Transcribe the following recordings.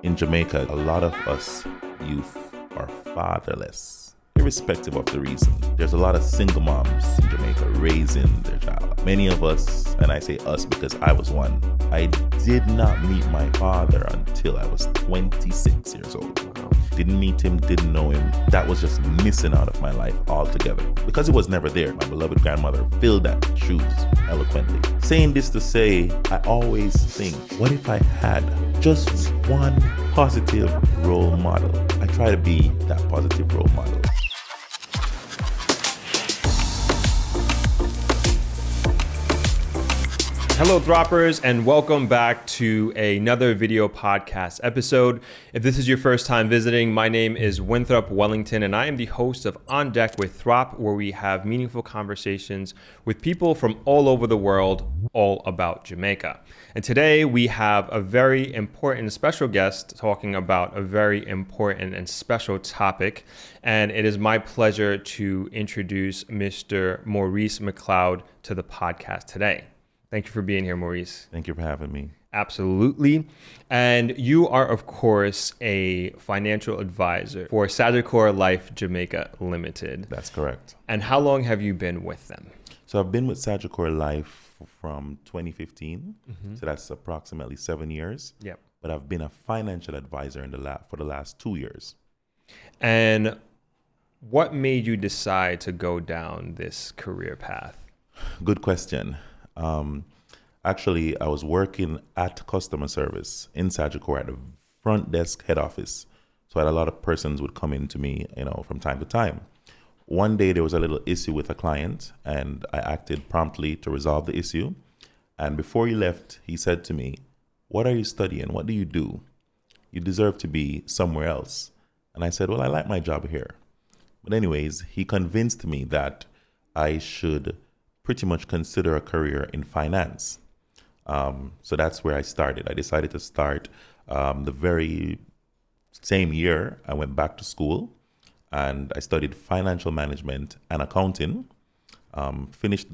In Jamaica, a lot of us youth are fatherless, irrespective of the reason. There's a lot of single moms in Jamaica raising their child. Many of us, and I say us because I was one, I did not meet my father until I was 26 years old. Didn't meet him, didn't know him. That was just missing out of my life altogether. Because it was never there, my beloved grandmother filled that shoes eloquently. Saying this to say, I always think, what if I had just one positive role model? I try to be that positive role model. Hello, Throppers, and welcome back to another video podcast episode. If this is your first time visiting, my name is Winthrop Wellington, and I am the host of On Deck with Throp, where we have meaningful conversations with people from all over the world, all about Jamaica. And today we have a very important and special guest talking about a very important and special topic. And it is my pleasure to introduce Mr. Maurice McLeod to the podcast today. Thank you for being here, Maurice. Thank you for having me. Absolutely. And you are, of course, a financial advisor for Sagicor Life Jamaica Limited. That's correct. And how long have you been with them? So I've been with Sagicor Life from 2015. So that's approximately 7 years. Yep. But I've been a financial advisor for the last 2 years. And what made you decide to go down this career path? Good question. Actually, I was working at customer service in Sagicor at the front desk head office. So I had a lot of persons would come in to me, from time to time. One day there was a little issue with a client and I acted promptly to resolve the issue. And before he left, he said to me, "What are you studying? What do you do? You deserve to be somewhere else." And I said, "Well, I like my job here." But anyways, he convinced me that I should pretty much consider a career in finance. So that's where I started. I decided to start the very same year. I went back to school and I studied financial management and accounting, finished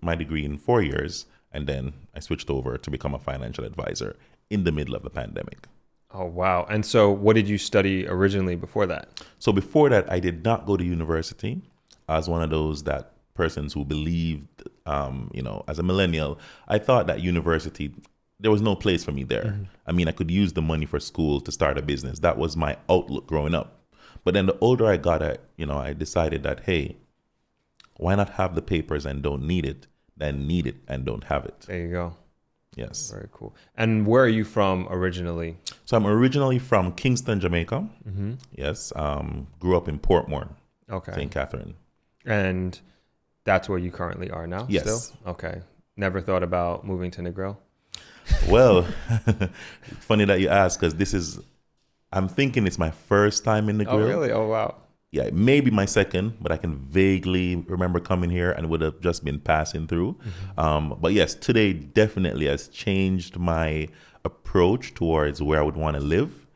my degree in 4 years, and then I switched over to become a financial advisor in the middle of the pandemic. Oh, wow. And so what did you study originally before that? So before that, I did not go to university. I was one of those persons who believed, as a millennial, I thought that university, there was no place for me there. I mean, I could use the money for school to start a business. That was my outlook growing up. But then the older I got, I decided that, hey, why not have the papers and don't need it, than need it and don't have it? There you go. Yes. Very cool. And where are you from originally? So I'm originally from Kingston, Jamaica. Yes. Grew up in Portmore, St. Catherine. And that's where you currently are now? Yes. Still? Okay. Never thought about moving to Negril? Well, funny that you ask, because I'm thinking it's my first time in Negril. Oh, really? Oh, wow. Yeah, maybe my second, but I can vaguely remember coming here and would have just been passing through. But yes, today definitely has changed my approach towards where I would want to live.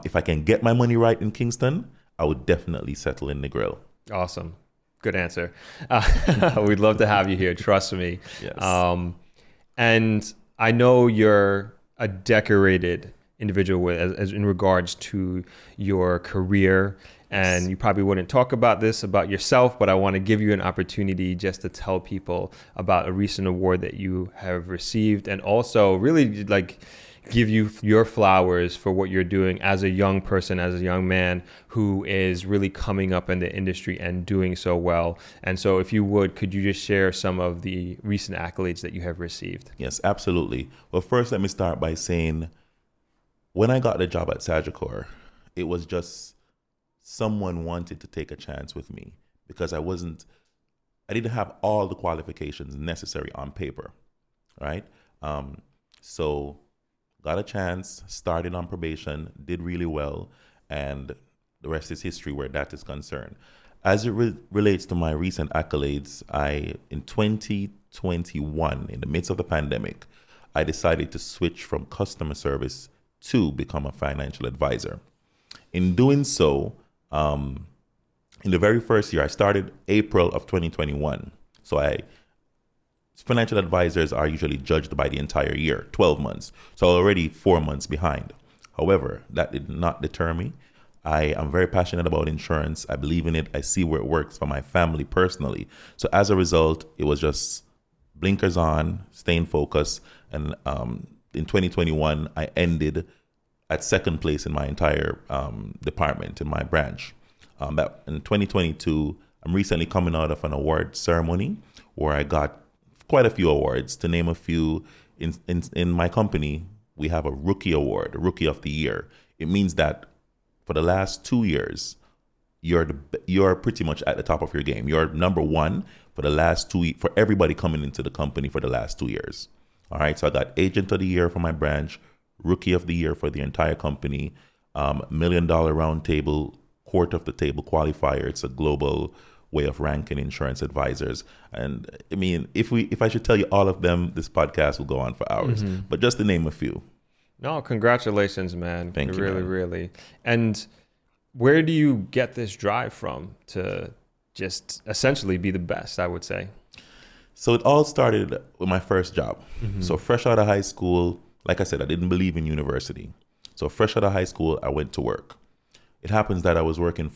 If I can get my money right in Kingston, I would definitely settle in Negril. Awesome. Good answer. We'd love to have you here. Trust me. Yes. And I know you're a decorated individual as in regards to your career, and you probably wouldn't talk about this about yourself, but I want to give you an opportunity just to tell people about a recent award that you have received, and also really give you your flowers for what you're doing as a young person, as a young man who is really coming up in the industry and doing so well. And so if you would, could you just share some of the recent accolades that you have received? Yes, absolutely. Well, first, let me start by saying when I got the job at Sagicor, it was just someone wanted to take a chance with me because I didn't have all the qualifications necessary on paper, right? So got a chance, started on probation, did really well, and the rest is history where that is concerned. As it relates to my recent accolades, in 2021, in the midst of the pandemic, I decided to switch from customer service to become a financial advisor. In doing so, in the very first year, I started April of 2021. So financial advisors are usually judged by the entire year, 12 months. So already 4 months behind. However, that did not deter me. I am very passionate about insurance. I believe in it. I see where it works for my family personally. So as a result, it was just blinkers on, staying focused. And in 2021, I ended at second place in my entire department, in my branch. That in 2022, I'm recently coming out of an award ceremony where I got quite a few awards. To name a few, in my company, we have a rookie award, a rookie of the year. It means that for the last 2 years, you're pretty much at the top of your game. You're number one for the last for everybody coming into the company for the last 2 years. All right, so I got agent of the year for my branch, rookie of the year for the entire company, $1 million round table, court of the table qualifier. It's a global way of ranking insurance advisors. And I mean, if I should tell you all of them, this podcast will go on for hours, but just to name a few. No, congratulations, man. Thank you, really, man. really. And where do you get this drive from to just essentially be the best, I would say? So it all started with my first job. So fresh out of high school, like I said, I didn't believe in university. So fresh out of high school, I went to work. It happens that I was working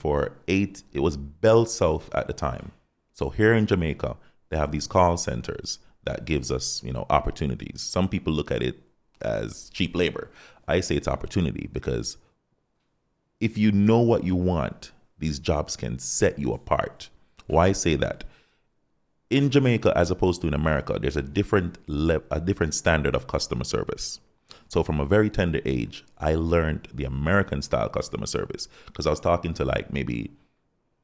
it was Bell South at the time. So here in Jamaica, they have these call centers that gives us, opportunities. Some people look at it as cheap labor. I say it's opportunity because if you know what you want, these jobs can set you apart. Why say that? In Jamaica, as opposed to in America, there's a different standard of customer service. So from a very tender age, I learned the American style customer service because I was talking to like maybe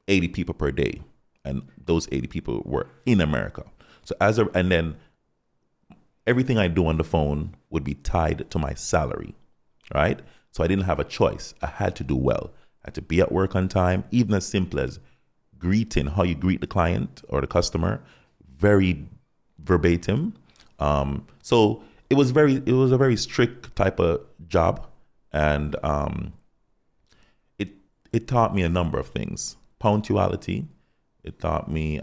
80 people per day, and those 80 people were in America. So and then everything I do on the phone would be tied to my salary, right? So I didn't have a choice. I had to do well. I had to be at work on time, even as simple as greeting, how you greet the client or the customer, very verbatim. So it was a very strict type of job, and it taught me a number of things: punctuality. It taught me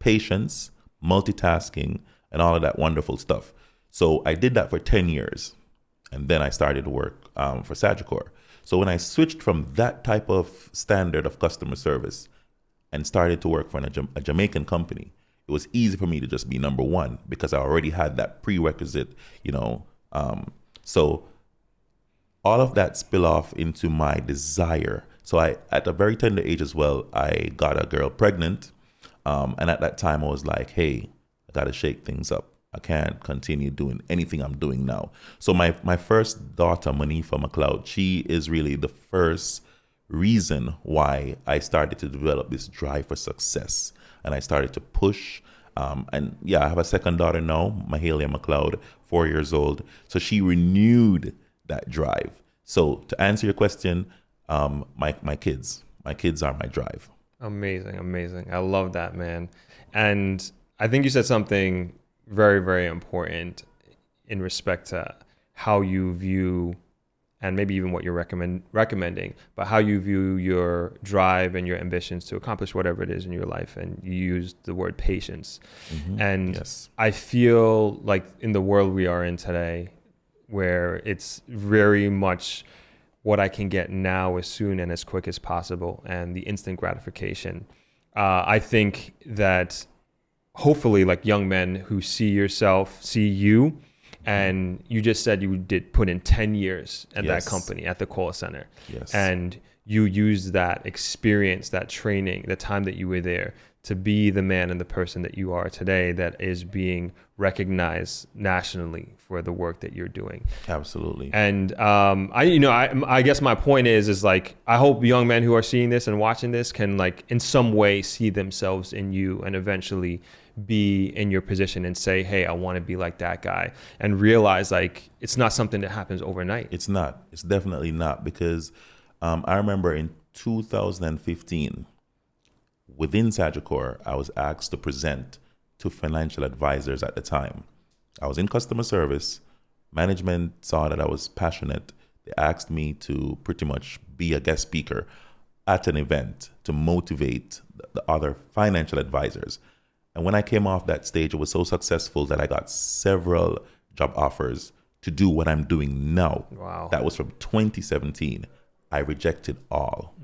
patience, multitasking, and all of that wonderful stuff. So I did that for 10 years, and then I started to work for Sagicor. So when I switched from that type of standard of customer service and started to work for a Jamaican company, it was easy for me to just be number one because I already had that prerequisite, so all of that spill off into my desire. So at a very tender age as well, I got a girl pregnant. And at that time I was like, hey, I got to shake things up. I can't continue doing anything I'm doing now. So my first daughter, Maurice McLeod, she is really the first reason why I started to develop this drive for success. And I started to push. I have a second daughter now, Mahalia McLeod, 4 years old. So she renewed that drive. So to answer your question, my kids are my drive. Amazing. I love that, man. And I think you said something very, very important in respect to how you view, and maybe even what you're recommending, but how you view your drive and your ambitions to accomplish whatever it is in your life. And you used the word patience. And yes. I feel like in the world we are in today, where it's very much what I can get now as soon and as quick as possible, and the instant gratification. I think that hopefully, like, young men who see you, and you just said you did put in 10 years at that company, at the call center. Yes. And you used that experience, that training, the time that you were there to be the man and the person that you are today, that is being recognized nationally for the work that you're doing. Absolutely. And I guess my point is like, I hope young men who are seeing this and watching this can, like, in some way see themselves in you and eventually be in your position and say, hey, I want to be like that guy, and realize, like, it's not something that happens overnight. It's not. It's definitely not, because I remember in 2015, within Sagicor, I was asked to present to financial advisors at the time. I was in customer service. Management saw that I was passionate. They asked me to pretty much be a guest speaker at an event to motivate the other financial advisors. And when I came off that stage, it was so successful that I got several job offers to do what I'm doing now. Wow. That was from 2017. I rejected all.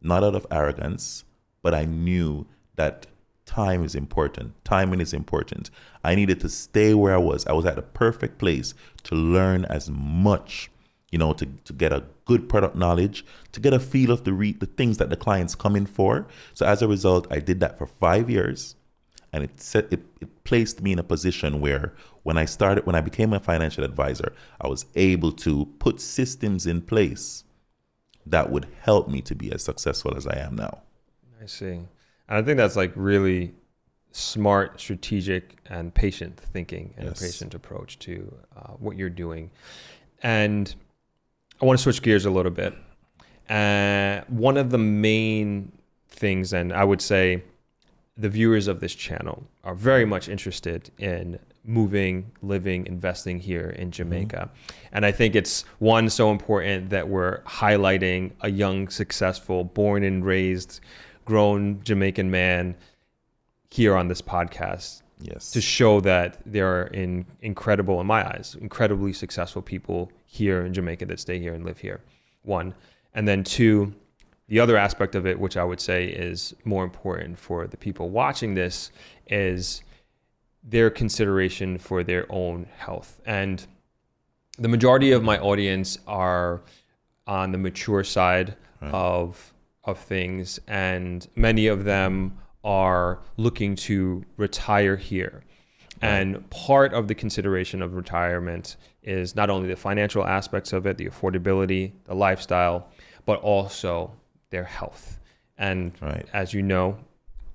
Not out of arrogance, but I knew that time is important. Timing is important. I needed to stay where I was. I was at the perfect place to learn as much, to get a good product knowledge, to get a feel of the things that the clients come in for. So as a result, I did that for 5 years, and it placed me in a position where when I became a financial advisor, I was able to put systems in place that would help me to be as successful as I am now. I see. And I think that's like really smart, strategic, and patient thinking and a patient approach to what you're doing. And I want to switch gears a little bit. One of the main things, and I would say the viewers of this channel are very much interested in moving, living, investing here in Jamaica. And I think it's so important that we're highlighting a young, successful, born and raised, grown Jamaican man here on this podcast. Yes. To show that there are in my eyes, incredibly successful people here in Jamaica that stay here and live here. One. And then two, the other aspect of it, which I would say is more important for the people watching this, is their consideration for their own health. And the majority of my audience are on the mature side of things, and many of them are looking to retire here. And part of the consideration of retirement is not only the financial aspects of it, the affordability, the lifestyle, but also their health. And as you know,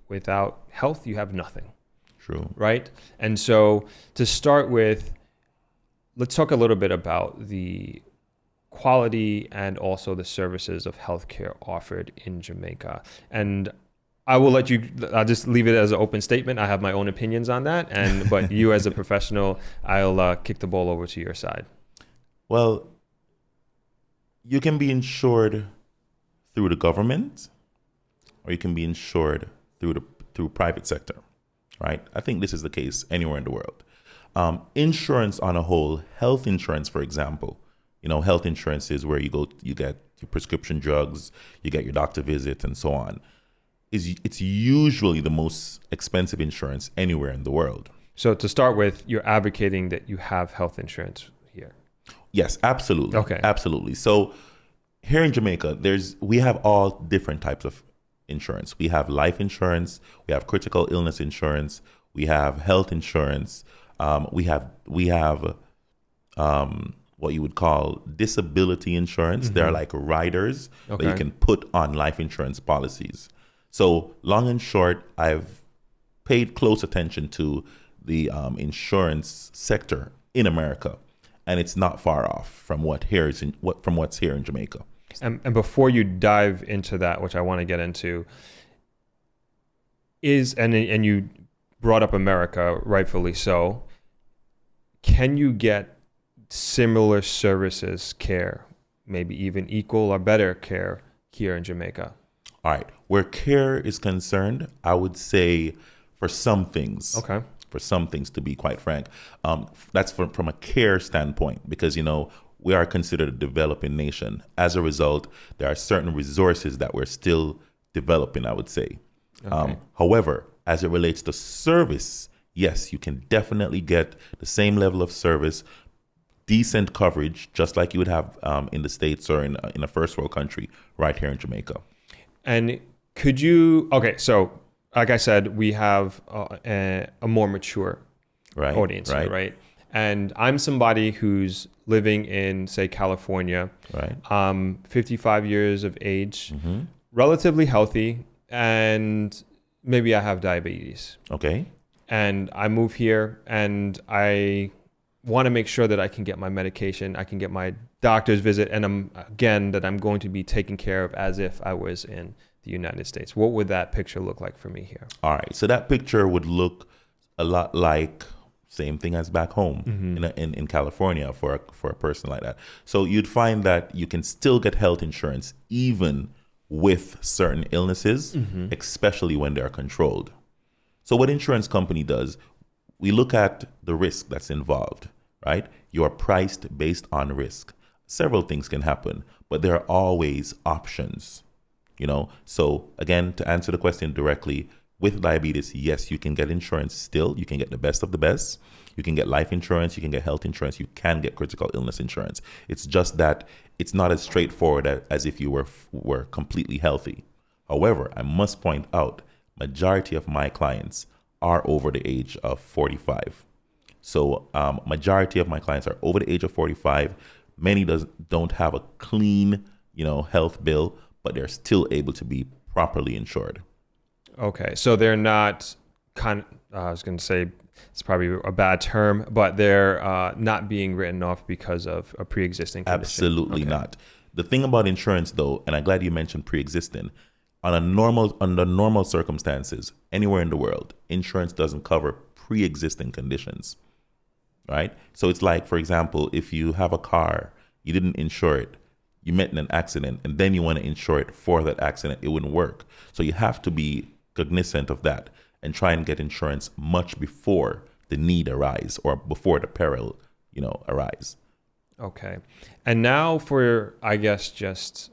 without health, you have nothing. True. Right? And so to start with, let's talk a little bit about the quality and also the services of healthcare offered in Jamaica. And I'll just leave it as an open statement. I have my own opinions on that. But you as a professional, I'll kick the ball over to your side. Well, you can be insured through the government, or you can be insured through private sector, right? I think this is the case anywhere in the world. Insurance on a whole, health insurance, for example, health insurance is where you get your prescription drugs, you get your doctor visit, and so on. It's usually the most expensive insurance anywhere in the world. So to start with, you're advocating that you have health insurance here. Yes, absolutely. Okay. Absolutely. So here in Jamaica, we have all different types of insurance. We have life insurance, we have critical illness insurance, we have health insurance, we have what you would call disability insurance. They're like riders that you can put on life insurance policies. So long and short, I've paid close attention to the insurance sector in America, and it's not far off from what's here in Jamaica. And before you dive into that, which I want to get into, and you brought up America, rightfully so. Can you get similar services, care, maybe even equal or better care here in Jamaica? All right. Where care is concerned, I would say for some things. Okay. For some things, to be quite frank, that's from a care standpoint, because we are considered a developing nation. As a result, there are certain resources that we're still developing, I would say. Okay. However, as it relates to service, yes, you can definitely get the same level of service, decent coverage, just like you would have in the States or in a first world country right here in Jamaica. And could you, so like I said, we have a more mature audience, right? And I'm somebody who's living in, say, California, 55 years of age, relatively healthy, and maybe I have diabetes. Okay. And I move here and I want to make sure that I can get my medication, I can get my doctor's visit, and that I'm going to be taken care of as if I was in the United States. What would that picture look like for me here? All right. So that picture would look a lot like same thing as back home in California for a person like that. So you'd find that you can still get health insurance even with certain illnesses, especially when they're controlled. So what insurance company does, we look at the risk that's involved. right? You are priced based on risk. Several things can happen, but there are always options, So again, to answer the question directly, with diabetes, yes, you can get insurance still. You can get the best of the best. You can get life insurance. You can get health insurance. You can get critical illness insurance. It's just that it's not as straightforward as if you were completely healthy. However, I must point out, majority of my clients are over the age of 45. So majority of my clients are over the age of 45. Many don't have a clean, health bill, but they're still able to be properly insured. Okay, so they're not I was going to say it's probably a bad term, but they're not being written off because of a pre-existing condition. Absolutely not. The thing about insurance, though, and I'm glad you mentioned pre-existing, under normal circumstances, anywhere in the world, insurance doesn't cover pre-existing conditions, right? So it's like, for example, if you have a car, you didn't insure it, you met in an accident, and then you want to insure it for that accident, it wouldn't work. So you have to be cognizant of that and try and get insurance much before the need arise or before the peril, arise. Okay. And now for, I guess, just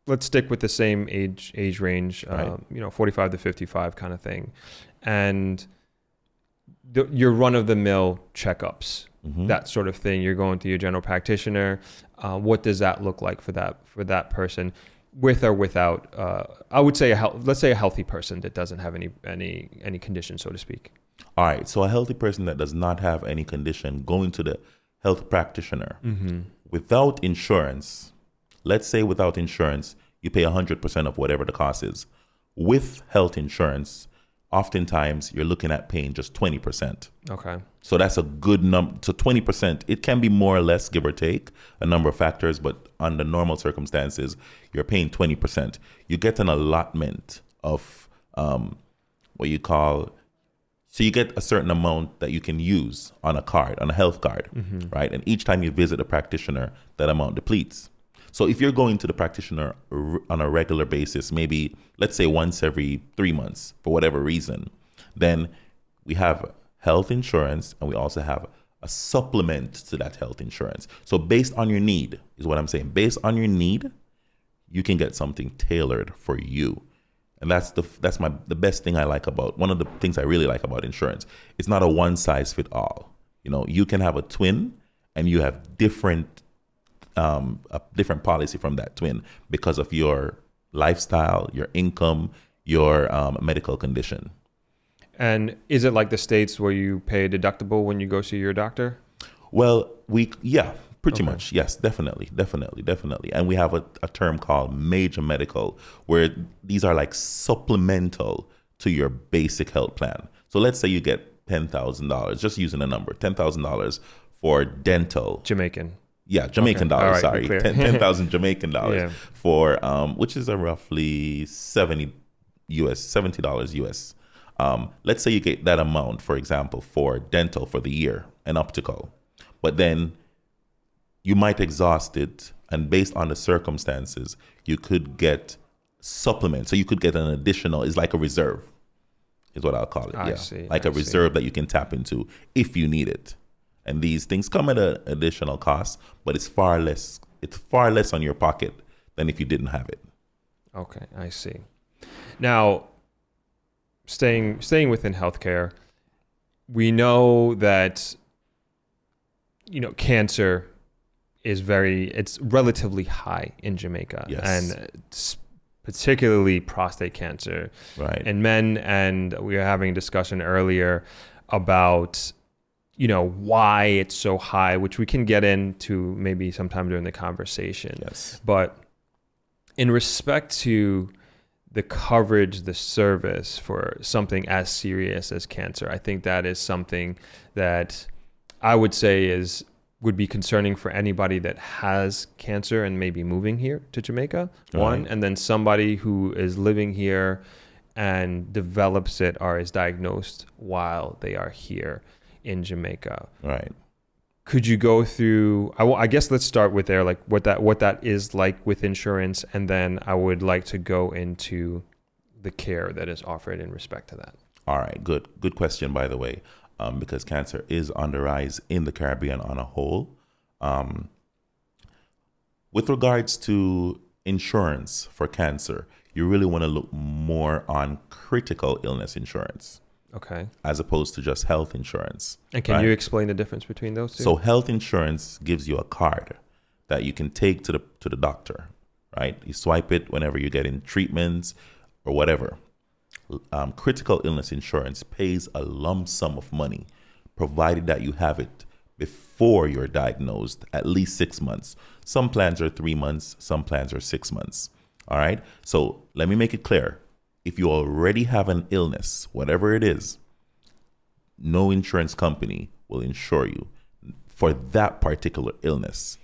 let's stick with the same age range, Right. 45 to 55 kind of thing. And your run-of-the-mill checkups, that sort of thing. You're going to your general practitioner. What does that look like for that person, with or without? I would say let's say a healthy person that doesn't have any condition, so to speak. All right. So a healthy person that does not have any condition going to the health practitioner without insurance. Let's say without insurance, you pay 100% of whatever the cost is. With health insurance, oftentimes you're looking at paying just 20%. Okay. So that's a good number. So 20%, it can be more or less, give or take, a number of factors, but under normal circumstances, you're paying 20%. You get an allotment of what you call, so you get a certain amount that you can use on a card, on a health card, right? And each time you visit a practitioner, that amount depletes. So if you're going to the practitioner on a regular basis, maybe let's say once every 3 months for whatever reason, then we have health insurance and we also have a supplement to that health insurance. So based on your need is what I'm saying. Based on your need, you can get something tailored for you. And that's the best thing I like about, one of the things I really like about insurance. It's not a one size fit all. You can have a twin and you have a different policy from that twin because of your lifestyle, your income, your medical condition. And is it like the States where you pay a deductible when you go see your doctor? Well, pretty much. Yes, definitely. And we have a term called major medical, where these are like supplemental to your basic health plan. So let's say you get $10,000, just using a number, $10,000 for dental. Jamaican. Yeah, Jamaican dollars, All right, sorry. 10,000 Jamaican dollars for, which is a roughly $70 US. Let's say you get that amount, for example, for dental for the year and optical, but then you might exhaust it, and based on the circumstances, you could get supplements. So you could get an additional, it's like a reserve, is what I'll call it. I see. Like a reserve that you can tap into if you need it. And these things come at an additional cost, but it's far less on your pocket than if you didn't have it. Okay, I see. Now, staying within healthcare, we know that cancer is it's relatively high in Jamaica. Yes. And it's particularly prostate cancer. Right. In men, and we were having a discussion earlier about why it's so high, which we can get into maybe sometime during the conversation. Yes. But in respect to the coverage, the service for something as serious as cancer, I think that is something that I would say would be concerning for anybody that has cancer and maybe moving here to Jamaica, one, and then somebody who is living here and develops it or is diagnosed while they are here in Jamaica. Right. Could you go through, I guess let's start with there, like what that is like with insurance, and then I would like to go into the care that is offered in respect to that. All right, good question, by the way. because cancer is on the rise in the Caribbean on a whole. With regards to insurance for cancer, you really want to look more on critical illness insurance. Okay. As opposed to just health insurance. And can you explain the difference between those two? So health insurance gives you a card that you can take to the doctor, right? You swipe it whenever you're getting treatments or whatever. Critical illness insurance pays a lump sum of money, provided that you have it before you're diagnosed, at least 6 months. Some plans are 3 months, some plans are 6 months. All right. So let me make it clear. If you already have an illness, whatever it is, no insurance company will insure you for that particular illness.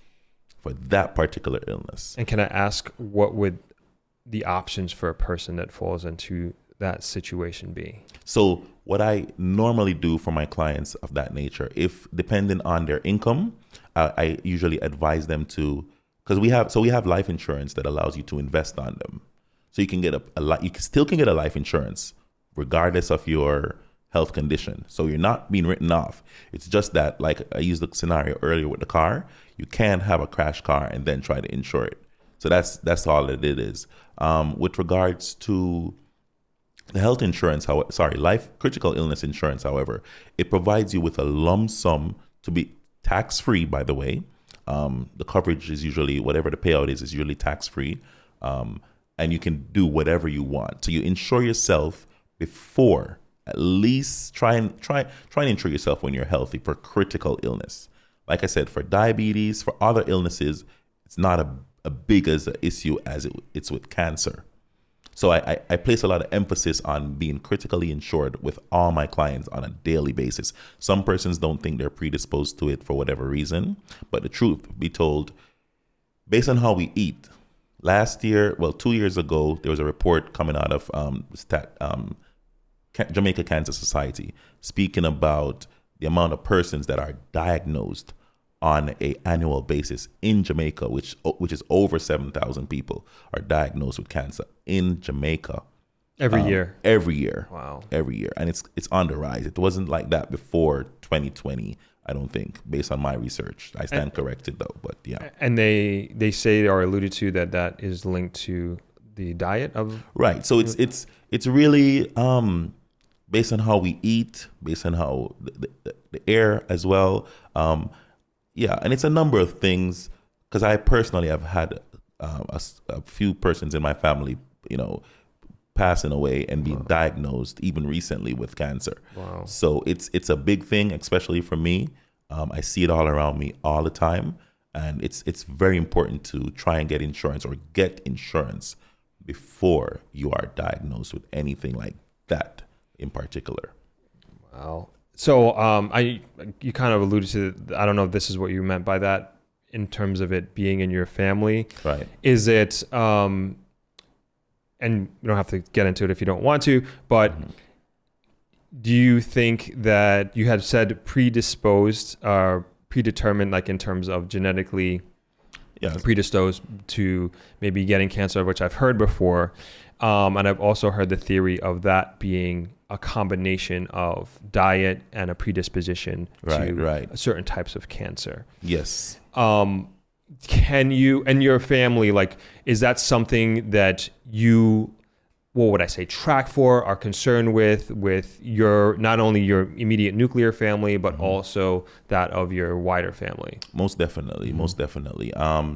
And can I ask, what would the options for a person that falls into that situation be? So what I normally do for my clients of that nature, if depending on their income, I usually advise them to, because we have life insurance that allows you to invest on them. So you can get you still can get a life insurance regardless of your health condition. So you're not being written off. It's just that, like I used the scenario earlier with the car, you can't have a crash car and then try to insure it. So that's all it is. With regards to the health insurance, life critical illness insurance, however, it provides you with a lump sum to be tax-free, by the way. The coverage is usually, whatever the payout is usually tax-free. And you can do whatever you want. So you insure yourself before, at least try and insure yourself when you're healthy for critical illness. Like I said, for diabetes, for other illnesses, it's not a big as an issue as it's with cancer. So I place a lot of emphasis on being critically insured with all my clients on a daily basis. Some persons don't think they're predisposed to it for whatever reason, but the truth be told, based on how we eat, 2 years ago, there was a report coming out of Jamaica Cancer Society speaking about the amount of persons that are diagnosed on an annual basis in Jamaica, which is over 7,000 people are diagnosed with cancer in Jamaica. Every year? Every year. Wow. Every year. And it's on the rise. It wasn't like that before 2020. I don't think, based on my research. I stand corrected though, but yeah. And they say or alluded to that is linked to the diet of... Right. So it's really based on how we eat, based on how the air as well. Yeah, and it's a number of things, because I personally have had a few persons in my family, passing away and being diagnosed even recently with cancer. Wow. So it's a big thing, especially for me. I see it all around me all the time, and it's very important to try and get insurance before you are diagnosed with anything like that in particular. Wow. So you kind of alluded to, I don't know if this is what you meant by that in terms of it being in your family. Right. Is it, and you don't have to get into it if you don't want to, but do you think that you had said predisposed or predetermined, like in terms of genetically predisposed to maybe getting cancer, which I've heard before. And I've also heard the theory of that being a combination of diet and a predisposition to certain types of cancer. Yes. Can you and your family, like, is that something that you, what would I say, track for, are concerned with your, not only your immediate nuclear family, but also that of your wider family? Most definitely. I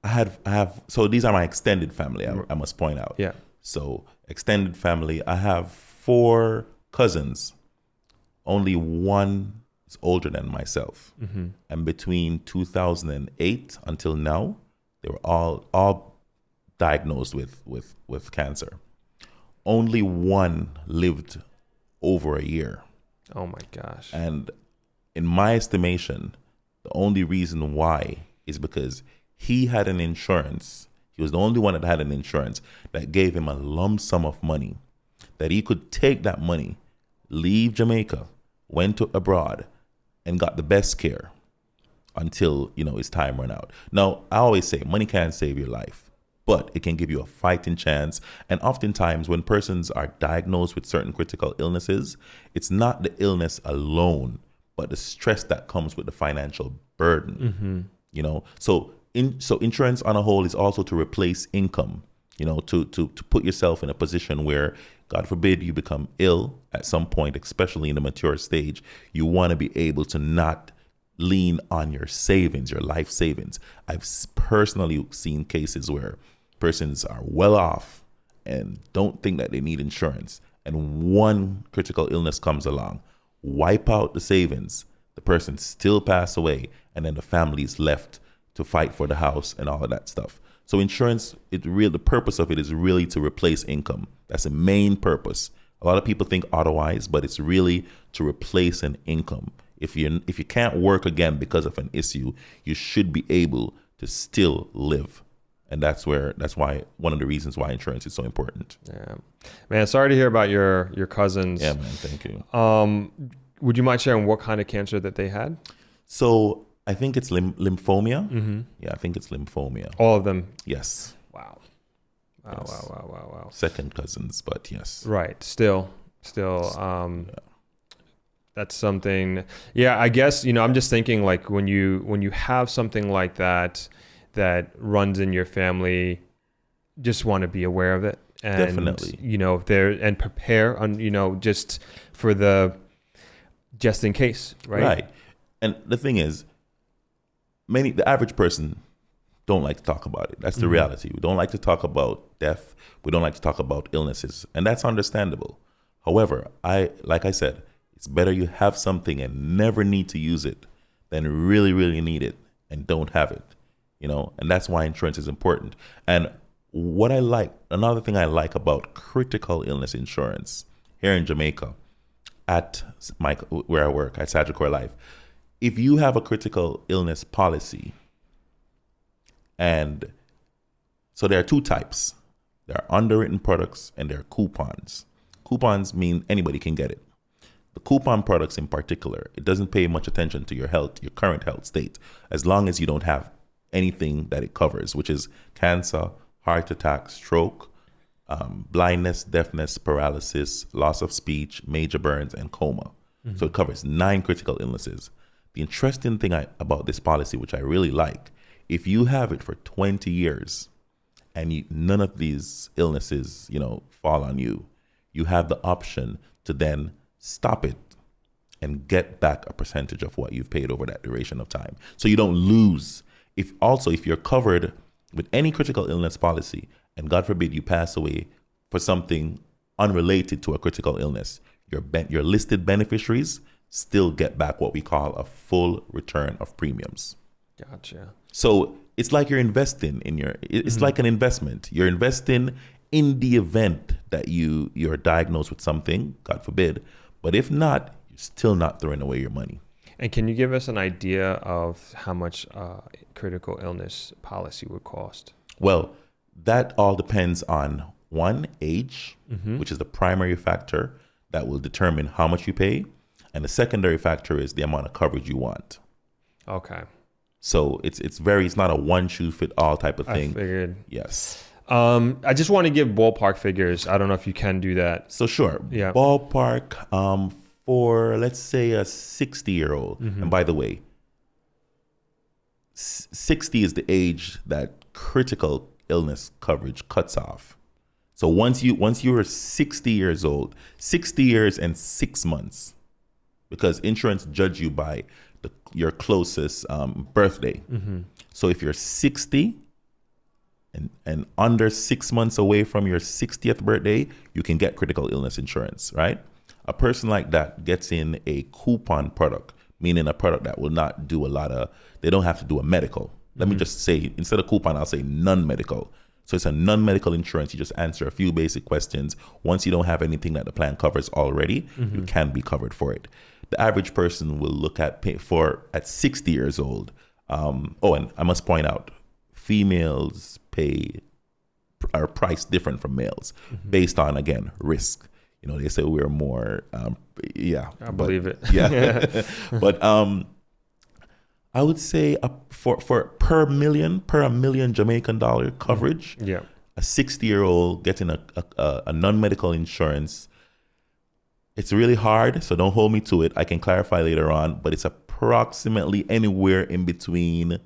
have, so these are my extended family, I must point out. Yeah. So extended family, I have 4 cousins. Only one is older than myself. And between 2008 until now, they were all diagnosed with cancer. Only one lived over a year. Oh my gosh. And in my estimation, the only reason why is because he had an insurance. He was the only one that had an insurance that gave him a lump sum of money that he could take that money, leave Jamaica, went to abroad, and got the best care until, his time ran out. Now, I always say money can't save your life. but it can give you a fighting chance. And oftentimes when persons are diagnosed with certain critical illnesses, it's not the illness alone, but the stress that comes with the financial burden, So insurance on a whole is also to replace income, to put yourself in a position where, God forbid, you become ill at some point, especially in the mature stage. You want to be able to not lean on your savings, your life savings. I've personally seen cases where persons are well off and don't think that they need insurance, and one critical illness comes along, wipe out the savings, the person still pass away, and then the family is left to fight for the house and all of that stuff. So insurance, the purpose of it is really to replace income. That's the main purpose. A lot of people think otherwise, but it's really to replace an income. If you can't work again because of an issue, you should be able to still live. And that's why one of the reasons why insurance is so important. Yeah, man. Sorry to hear about your cousins. Yeah, man. Thank you. Would you mind sharing what kind of cancer that they had? So I think it's lymphoma. Mm-hmm. Yeah, I think it's lymphoma. All of them. Yes. Wow. Yes. Wow. Second cousins, but yes. Right. Still. That's something. Yeah, I guess I'm just thinking, like, when you have something like that runs in your family, just want to be aware of it, and definitely, and prepare on just in case, right? Right. And the thing is, the average person don't like to talk about it. That's the reality. We don't like to talk about death. We don't like to talk about illnesses, and that's understandable. However, like I said, it's better you have something and never need to use it than really, really need it and don't have it. And that's why insurance is important. And another thing I like about critical illness insurance here in Jamaica, at where I work at Sagicor Life, if you have a critical illness policy, and so there are two types. There are underwritten products and there are coupons. Coupons mean anybody can get it. The coupon products in particular, it doesn't pay much attention to your health, your current health state, as long as you don't have anything that it covers, which is cancer, heart attack, stroke, blindness, deafness, paralysis, loss of speech, major burns, and coma. Mm-hmm. So it covers 9 critical illnesses. The interesting thing about this policy, which I really like, if you have it for 20 years and none of these illnesses, fall on you, you have the option to then stop it and get back a percentage of what you've paid over that duration of time. So you don't lose. If you're covered with any critical illness policy, and God forbid you pass away for something unrelated to a critical illness, your listed beneficiaries still get back what we call a full return of premiums. Gotcha. So it's like you're investing it's like an investment. You're investing in the event that you're diagnosed with something, God forbid. But if not, you're still not throwing away your money. And can you give us an idea of how much critical illness policy would cost? Well, that all depends on one, age, which is the primary factor that will determine how much you pay. And the secondary factor is the amount of coverage you want. Okay. So it's not a one shoe fit all type of thing. I figured. Yes. I just want to give ballpark figures. I don't know if you can do that. So sure. Yeah. Ballpark for, let's say, a 60-year-old. And by the way, 60 is the age that critical illness coverage cuts off. So once you're 60 years old, 60 years and 6 months, because insurance judge you by your closest birthday. So if you're 60 and under 6 months away from your 60th birthday, you can get critical illness insurance, right? A person like that gets in a coupon product, meaning a product that will not do they don't have to do a medical. Let me just say, instead of coupon, I'll say non-medical. So it's a non-medical insurance. You just answer a few basic questions. Once you don't have anything that the plan covers already, you can be covered for it. The average person will look at 60 years old. And I must point out, females are priced different from males based on, again, risk. They say we're more, I believe it. Yeah. But I would say for per a million Jamaican dollar coverage, Yeah. a 60-year-old getting a non-medical insurance, it's really hard, so don't hold me to it. I can clarify later on, but it's approximately anywhere in between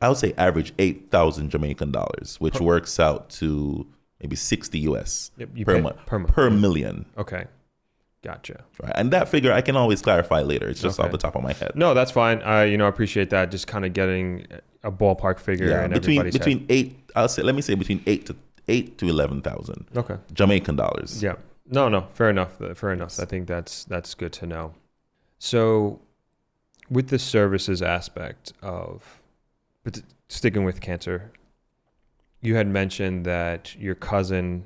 I would say average 8,000 Jamaican dollars, which works out to maybe 60 US per month. Per million. Okay. Gotcha. Right. And that figure I can always clarify later. It's just off the top of my head. No, that's fine. I appreciate that. Just kind of getting a ballpark figure. Yeah, in between eight. Let me say between eight to 11,000. Okay. Jamaican dollars. Yeah. No. Fair enough. Fair enough. I think that's good to know. So, with the services aspect of, but sticking with cancer, you had mentioned that your cousin,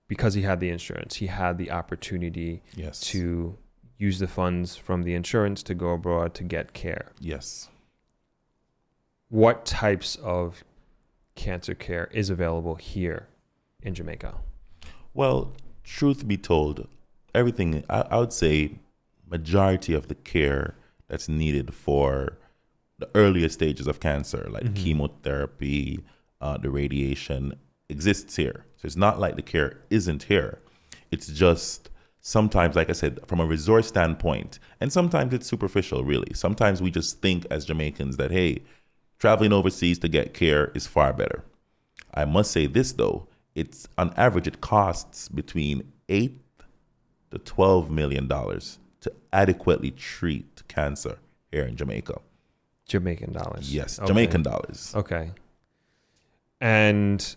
because he had the insurance, he had the opportunity to use the funds from the insurance to go abroad to get care. Yes. What types of cancer care is available here in Jamaica? Well, truth be told, everything, I would say majority of the care that's needed for the earlier stages of cancer, like chemotherapy, the radiation, exists here. So it's not like the care isn't here. It's just sometimes, like I said, from a resource standpoint, and sometimes it's superficial, really. Sometimes we just think as Jamaicans that, hey, traveling overseas to get care is far better. I must say this, though. It's on average, it costs between $8 to $12 million to adequately treat cancer here in Jamaica. Jamaican dollars. Yes, Okay. Jamaican dollars. Okay. And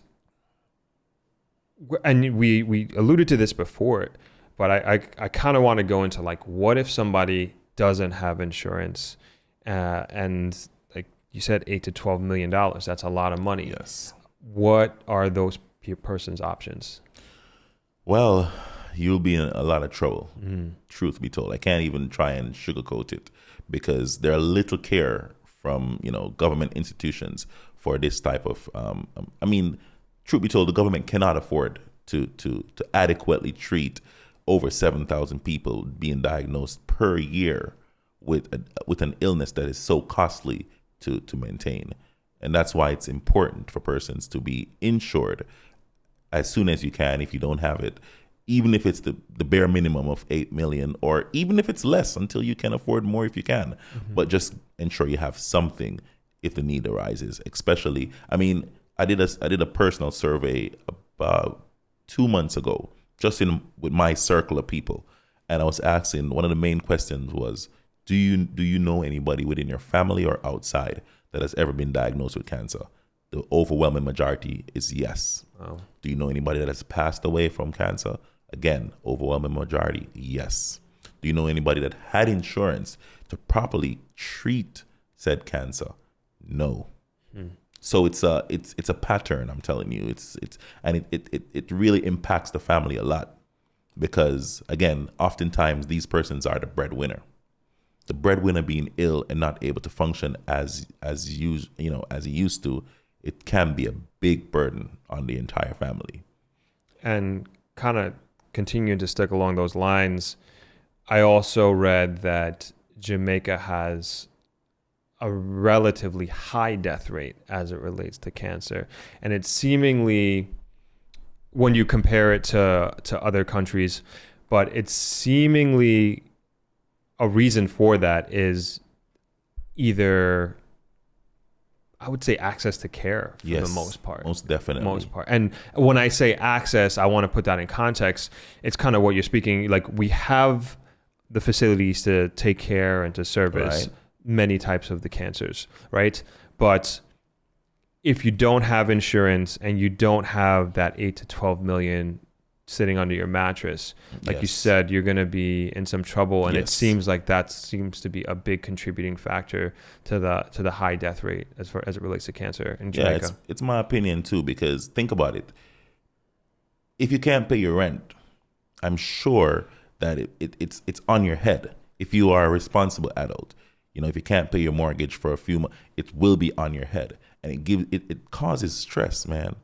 we alluded to this before, but I kind of want to go into like, what if somebody doesn't have insurance, and like you said, $8 to $12 million. That's a lot of money. Yes. What are those person's options? Well, you'll be in a lot of trouble. Truth be told, I can't even try and sugarcoat it, because there are little care from government institutions for this type of. Truth be told, the government cannot afford to adequately treat over 7,000 people being diagnosed per year with an illness that is so costly to maintain, and that's why it's important for persons to be insured as soon as you can. If you don't have it, even if it's the bare minimum of 8 million, or even if it's less until you can afford more if you can, but just ensure you have something if the need arises. Especially, I did a personal survey about 2 months ago, just with my circle of people, and I was asking, one of the main questions was, do you know anybody within your family or outside that has ever been diagnosed with cancer? The overwhelming majority is yes. Wow. Do you know anybody that has passed away from cancer? Again, overwhelming majority, yes. Do you know anybody that had insurance to properly treat said cancer? No. So it's a pattern, I'm telling you. It really impacts the family a lot, because again, oftentimes these persons are the breadwinner. The breadwinner being ill and not able to function as he used to, it can be a big burden on the entire family. And kind of continuing to stick along those lines, I also read that Jamaica has a relatively high death rate as it relates to cancer. And it's seemingly, when you compare it to other countries, but it's seemingly a reason for that is either, I would say, access to care for the most part. Most definitely. Most part. And when I say access, I want to put that in context. It's kind of what you're speaking. Like, we have the facilities to take care and to service many types of the cancers, right? But if you don't have insurance and you don't have that 8 to 12 million sitting under your mattress, like you said, you're going to be in some trouble. And it seems like that seems to be a big contributing factor to the high death rate as it relates to cancer in Jamaica. Yeah, it's my opinion too, because think about it. If you can't pay your rent, I'm sure that it's on your head. If you are a responsible adult, if you can't pay your mortgage for a few months, it will be on your head, and it causes stress, man.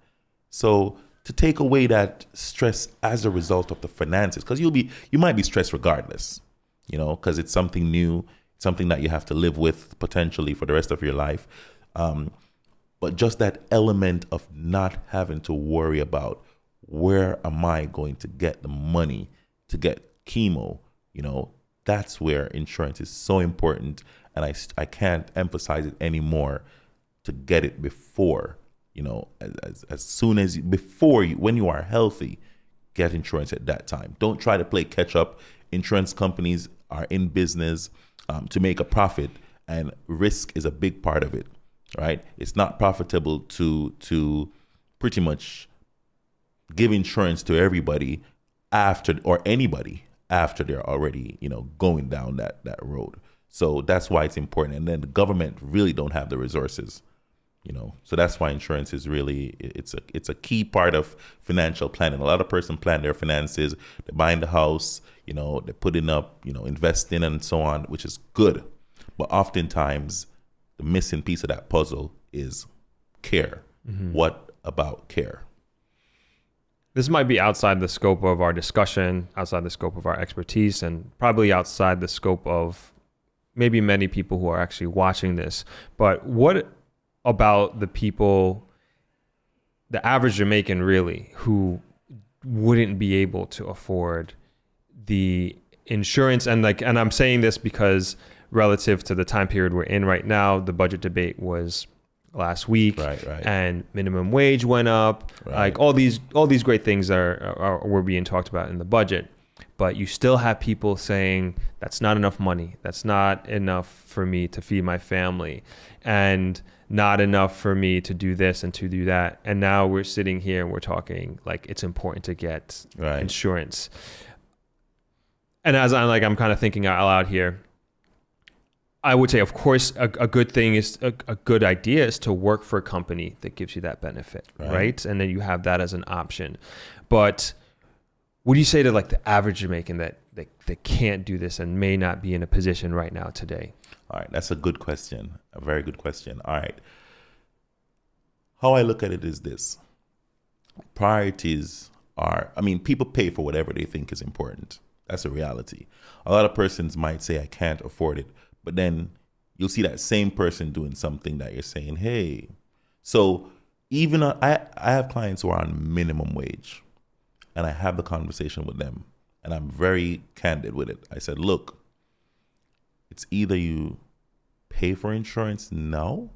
So to take away that stress as a result of the finances, because you might be stressed regardless, because it's something new. something that you have to live with potentially for the rest of your life. But just that element of not having to worry about where am I going to get the money to get chemo, that's where insurance is so important. And I can't emphasize it anymore to get it before, as soon as, when you are healthy, get insurance at that time. Don't try to play catch up. Insurance companies are in business to make a profit, and risk is a big part of it, right? It's not profitable to pretty much give insurance to everybody anybody after they're already, going down that road. So that's why it's important. And then the government really don't have the resources, so that's why insurance is really, it's a key part of financial planning. A lot of person plan their finances, they're buying the house, they're putting up, investing and so on, which is good. But oftentimes the missing piece of that puzzle is care. Mm-hmm. What about care? This might be outside the scope of our discussion, outside the scope of our expertise, and probably outside the scope of maybe many people who are actually watching this. But what about the people, the average Jamaican really, who wouldn't be able to afford the insurance? And I'm saying this because relative to the time period we're in right now, the budget debate was last week, right. And minimum wage went up. Right. Like all these great things were being talked about in the budget. But you still have people saying that's not enough money. That's not enough for me to feed my family, and not enough for me to do this and to do that. And now we're sitting here and we're talking like it's important to get insurance. And as I'm kind of thinking out loud here, I would say, of course, a good thing is a good idea is to work for a company that gives you that benefit, right? And then you have that as an option. But what do you say to like the average Jamaican that can't do this and may not be in a position right now today? All right, that's a good question, a very good question. All right. How I look at it is this. Priorities are, people pay for whatever they think is important. That's a reality. A lot of persons might say, I can't afford it. But then you'll see that same person doing something that you're saying, hey. So even I have clients who are on minimum wage, and I have the conversation with them, and I'm very candid with it. I said, look, it's either you pay for insurance now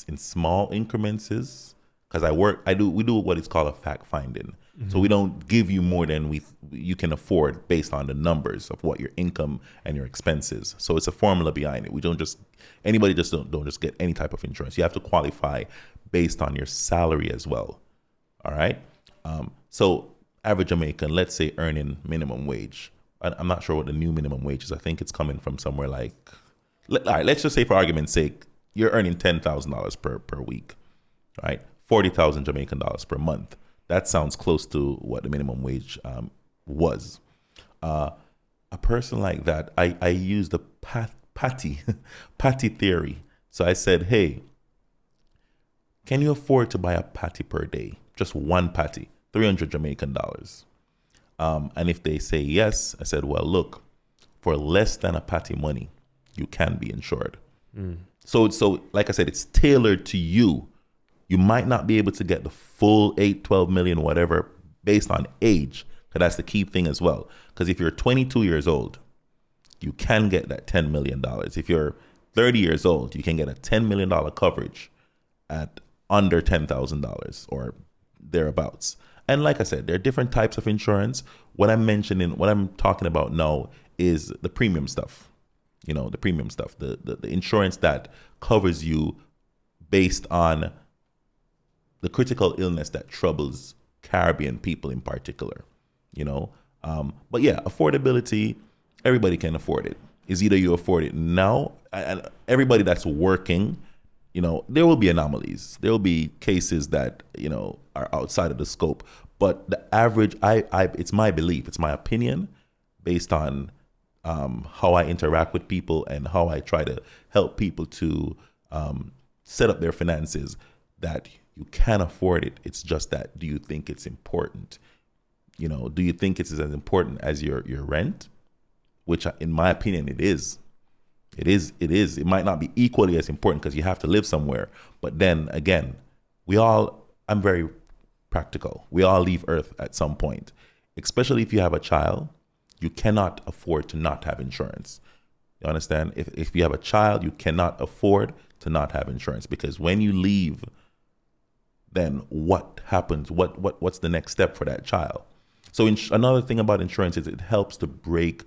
in small increments, because we do what is called a fact finding. Mm-hmm. So we don't give you more than you can afford based on the numbers of what your income and your expenses. So it's a formula behind it. We don't just don't just get any type of insurance. You have to qualify based on your salary as well. All right. So average Jamaican, let's say earning minimum wage. I'm not sure what the new minimum wage is. I think it's coming from somewhere like, all right, let's just say for argument's sake, you're earning $10,000 per week, right? 40,000 Jamaican dollars per month. That sounds close to what the minimum wage was. A person like that, I used the patty theory. So I said, hey, can you afford to buy a patty per day? Just one patty, 300 Jamaican dollars. And if they say yes, I said, well, look, for less than a patty money, you can be insured. Mm. So like I said, it's tailored to you. You might not be able to get the full 8, 12 million, whatever, based on age. Because that's the key thing as well. Because if you're 22 years old, you can get that $10 million. If you're 30 years old, you can get a $10 million coverage at under $10,000 or thereabouts. And like I said, there are different types of insurance. What I'm talking about now is the premium stuff. The premium stuff, the insurance that covers you based on the critical illness that troubles Caribbean people in particular, But yeah, affordability, everybody can afford it. It's either you afford it now, and everybody that's working, there will be anomalies. There will be cases that, are outside of the scope. But the average, it's my belief, it's my opinion, based on how I interact with people and how I try to help people to set up their finances, that you can afford it. It's just that, do you think it's important? Do you think it's as important as your rent? Which in my opinion, it is. It is. It might not be equally as important because you have to live somewhere. But then again, I'm very practical. We all leave Earth at some point, especially if you have a child. You cannot afford to not have insurance. You understand? If you have a child, you cannot afford to not have insurance, because when you leave, then what happens? What's the next step for that child? So another thing about insurance is it helps to break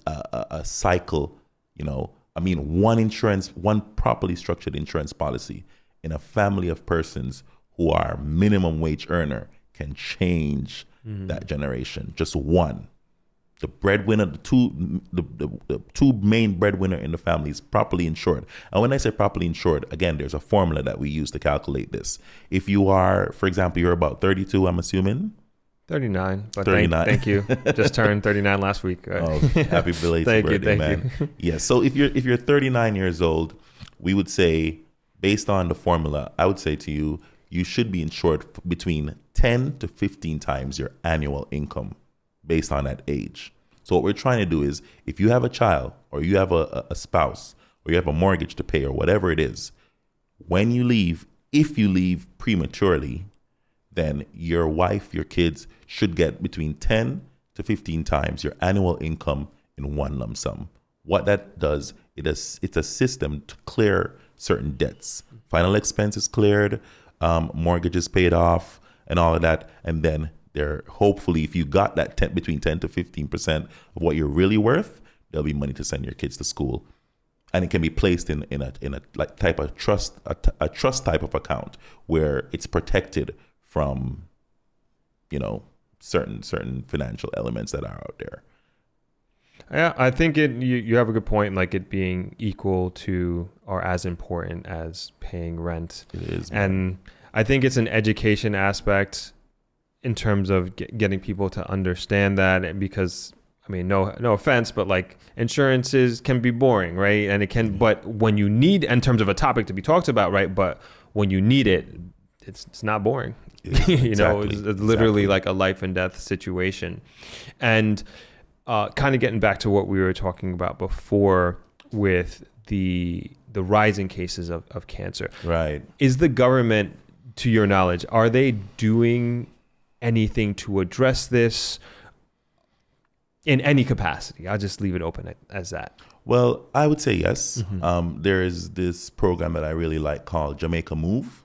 a cycle. One properly structured insurance policy in a family of persons who are minimum wage earner can change that generation. Just one. The breadwinner, the two main breadwinner in the family is properly insured. And when I say properly insured, again, there's a formula that we use to calculate this. If you are, for example, you're about 32, I'm assuming. 39. But 39. Thank you. Just turned 39 last week. Oh, happy belated birthday, man. Thank you. Yeah. So if you're 39 years old, we would say, based on the formula, I would say to you, you should be insured between 10 to 15 times your annual income based on that age. So what we're trying to do is, if you have a child, or you have a spouse, or you have a mortgage to pay, or whatever it is, when you leave, if you leave prematurely, then your wife, your kids should get between 10 to 15 times your annual income in one lump sum. What that does, it's a system to clear certain debts. Final expenses cleared, mortgages paid off, and all of that. And then hopefully, if you got that between 10 to 15% of what you're really worth, there'll be money to send your kids to school. And it can be placed in a like type of trust, a trust type of account where it's protected from, certain financial elements that are out there. Yeah, I think you have a good point, like it being equal to or as important as paying rent. It is, man. And I think it's an education aspect in terms of getting people to understand that, because no offense, but like insurances can be boring, right? And it can, but when you need, in terms of a topic to be talked about, right? But when you need it, it's not boring. Exactly. It's literally like a life and death situation. And kind of getting back to what we were talking about before with the rising cases of cancer. Right. Is the government, to your knowledge, are they doing anything to address this in any capacity? I'll just leave it open as that. Well, I would say yes. There is this program that I really like called Jamaica Move,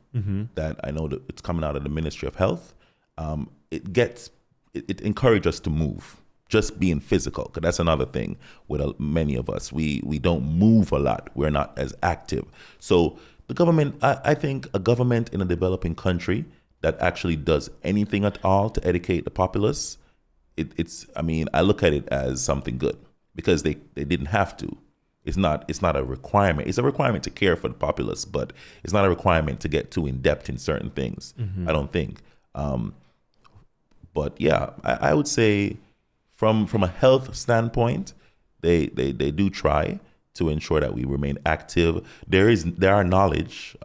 that I know that it's coming out of the Ministry of Health. It encourages us to move, just being physical, because that's another thing with many of us. We don't move a lot. We're not as active. So the government, I think a government in a developing country that actually does anything at all to educate the populace, I look at it as something good, because they didn't have to. It's not a requirement. It's a requirement to care for the populace, but it's not a requirement to get too in depth in certain things. I don't think. But yeah, I would say from a health standpoint, they do try to ensure that we remain active. There are knowledge,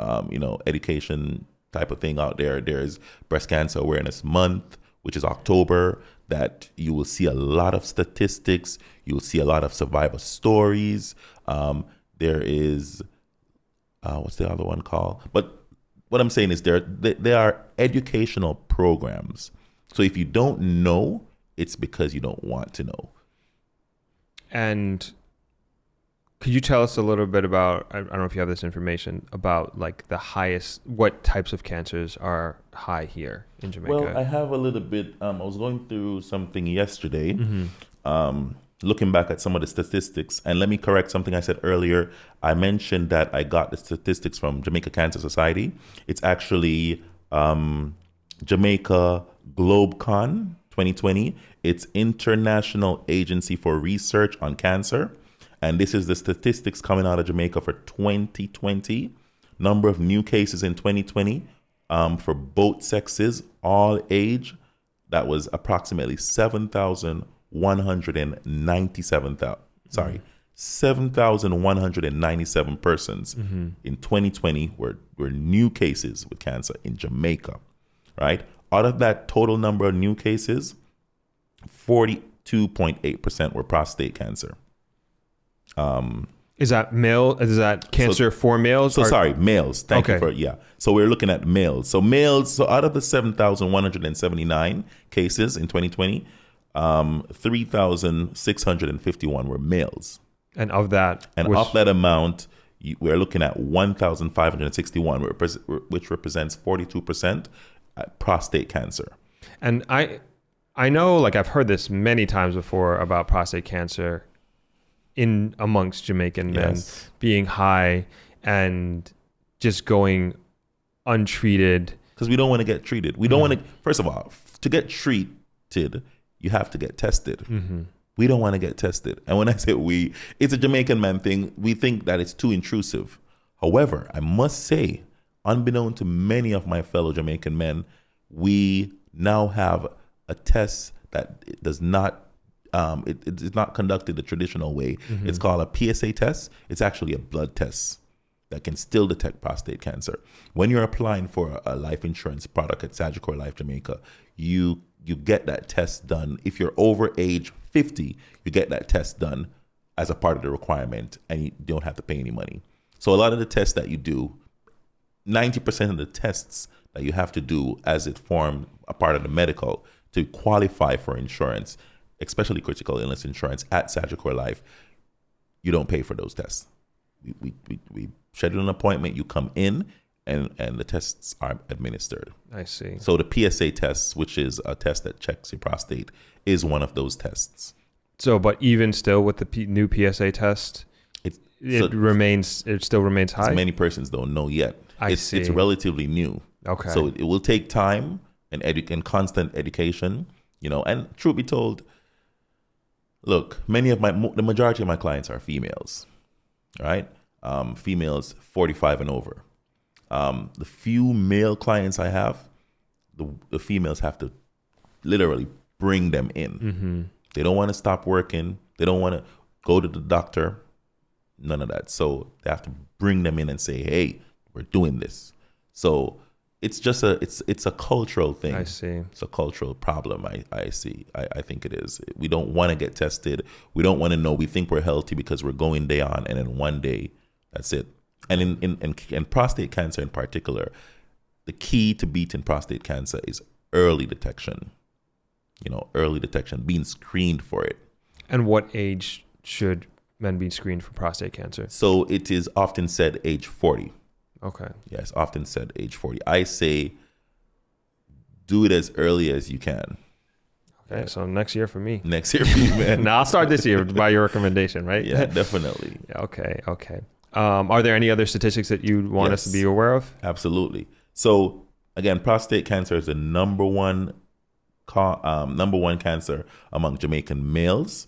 education type of thing out there. There's Breast Cancer Awareness Month, which is October, that you will see a lot of statistics. You'll see a lot of survivor stories. There is, what's the other one called? But what I'm saying is there are educational programs. So if you don't know, it's because you don't want to know. And could you tell us a little bit about, I don't know if you have this information, about like what types of cancers are high here in Jamaica? Well, I have a little bit. I was going through something yesterday, looking back at some of the statistics. And let me correct something I said earlier. I mentioned that I got the statistics from Jamaica Cancer Society. It's actually Jamaica GlobeCon 2020. It's International Agency for Research on Cancer. And this is the statistics coming out of Jamaica for 2020. Number of new cases in 2020 for both sexes, all age, that was approximately 7,197 persons in 2020 were new cases with cancer in Jamaica, right? Out of that total number of new cases, 42.8% were prostate cancer. Is that male? Is that cancer for males? Sorry, males. Thank you Okay. for. So we're looking at males. So out of the 7,179 cases in 2020, 3,651 were males. And of that, Of that amount, we're looking at 1,561, which represents 42% prostate cancer. And I know, like, I've heard this many times before about prostate cancer in amongst Jamaican men being high and just going untreated. Because we don't want to get treated. We don't want to, first of all, to get treated, you have to get tested. Mm-hmm. We don't want to get tested. And when I say we, it's a Jamaican man thing. We think that it's too intrusive. However, I must say, unbeknown to many of my fellow Jamaican men, we now have a test that does not, it is not conducted the traditional way. Mm-hmm. It's called a PSA test. It's actually a blood test that can still detect prostate cancer. When you're applying for a life insurance product at Sagicor Life Jamaica, you get that test done. If you're over age 50, you get that test done as a part of the requirement, and you don't have to pay any money. So a lot of the tests that you do, 90% of the tests that you have to do as it forms a part of the medical to qualify for insurance, especially critical illness insurance at Sagicor Life, you don't pay for those tests. We schedule an appointment, you come in, and the tests are administered. I see. So the PSA test, which is a test that checks your prostate, is one of those tests. So, but even still with the new PSA test, it still remains high? Many persons don't know yet. I see. It's relatively new. Okay. So it will take time and constant education, and truth be told, look, the majority of my clients are females, right? Females 45 and over. The few male clients I have, the females have to literally bring them in. Mm-hmm. They don't want to stop working. They don't want to go to the doctor. None of that. So they have to bring them in and say, hey, we're doing this. So it's just it's a cultural thing. I see. It's a cultural problem. I see. I think it is. We don't want to get tested. We don't want to know. We think we're healthy because we're going day on, and then one day, that's it. And in prostate cancer in particular, the key to beating prostate cancer is early detection. Early detection, being screened for it. And what age should men be screened for prostate cancer? So it is often said age 40. Okay. Yes, often said age 40. I say do it as early as you can. Okay, so next year for me. Next year for you, man. No, I'll start this year by your recommendation, right? Yeah, definitely. Okay. Are there any other statistics that you want us to be aware of? Absolutely. So again, prostate cancer is the number one cancer among Jamaican males.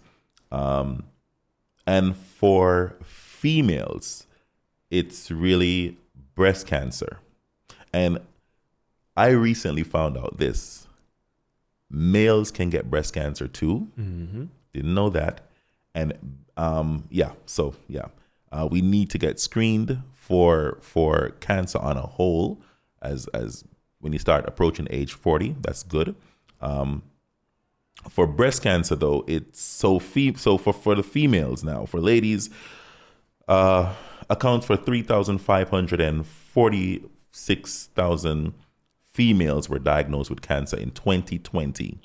And for females, it's really breast cancer. And I recently found out this. Males can get breast cancer too. Mm-hmm. Didn't know that. And we need to get screened for cancer on a whole as when you start approaching age 40. That's good. For breast cancer, though, it's for the females now. For ladies, accounts for 3,546,000 females were diagnosed with cancer in 2020,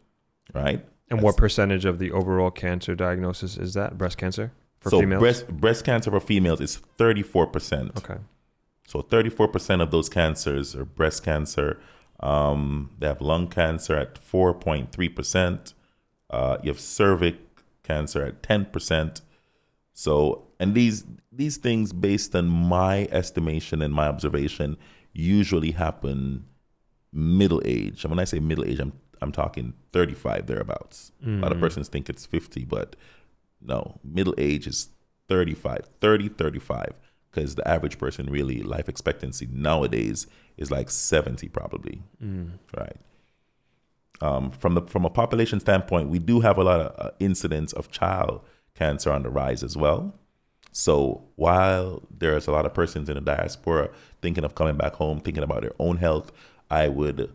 right? And what percentage of the overall cancer diagnosis is that? Breast cancer for females? Breast cancer for females is 34%. Okay. So 34% of those cancers are breast cancer. They have lung cancer at 4.3%. You have cervix cancer at 10%. So, and these things, based on my estimation and my observation, usually happen middle age. And when I say middle age, I'm talking 35 thereabouts. Mm-hmm. A lot of persons think it's 50, but no, middle age is 35, because the average person really life expectancy nowadays is like 70 probably, right? From a population standpoint, we do have a lot of incidents of child cancer on the rise as well. So while there's a lot of persons in the diaspora thinking of coming back home, thinking about their own health, I would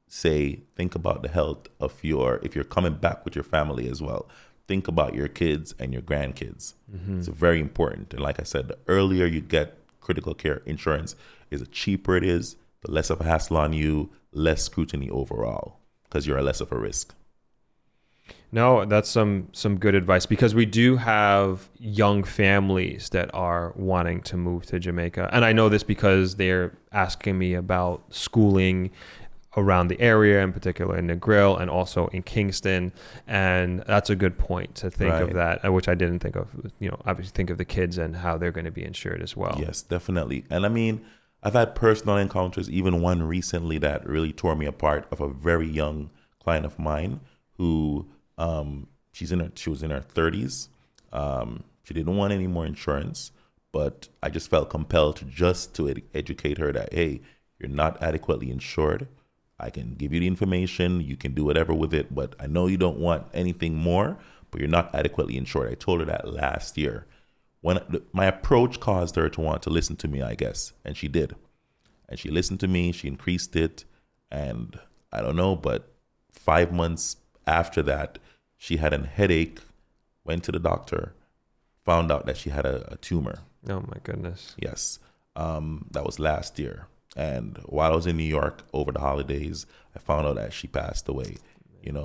say think about the health of if you're coming back with your family as well. think about your kids and your grandkids. It's very important. And like I said, the earlier you get critical care insurance, the cheaper it is, the less of a hassle on you, less scrutiny overall, because you're less of a risk. No, that's some good advice, because we do have young families that are wanting to move to Jamaica. And I know this because they're asking me about schooling around the area, in particular in the Grill and also in Kingston. And that's a good point to think of that, which I didn't think of. Obviously think of the kids and how they're going to be insured as well. Yes, definitely. And I mean, I've had personal encounters, even one recently that really tore me apart, of a very young client of mine who she was in her 30s. She didn't want any more insurance, but I just felt compelled to educate her that, hey, you're not adequately insured. I can give you the information. You can do whatever with it, but I know you don't want anything more, but you're not adequately insured. I told her that last year. When my approach caused her to want to listen to me, I guess, and she did. And she listened to me. She increased it, and I don't know, but 5 months after that, she had a headache, went to the doctor, found out that she had a tumor. Oh, my goodness. Yes. That was last year. And while I was in New York over the holidays, I found out that she passed away.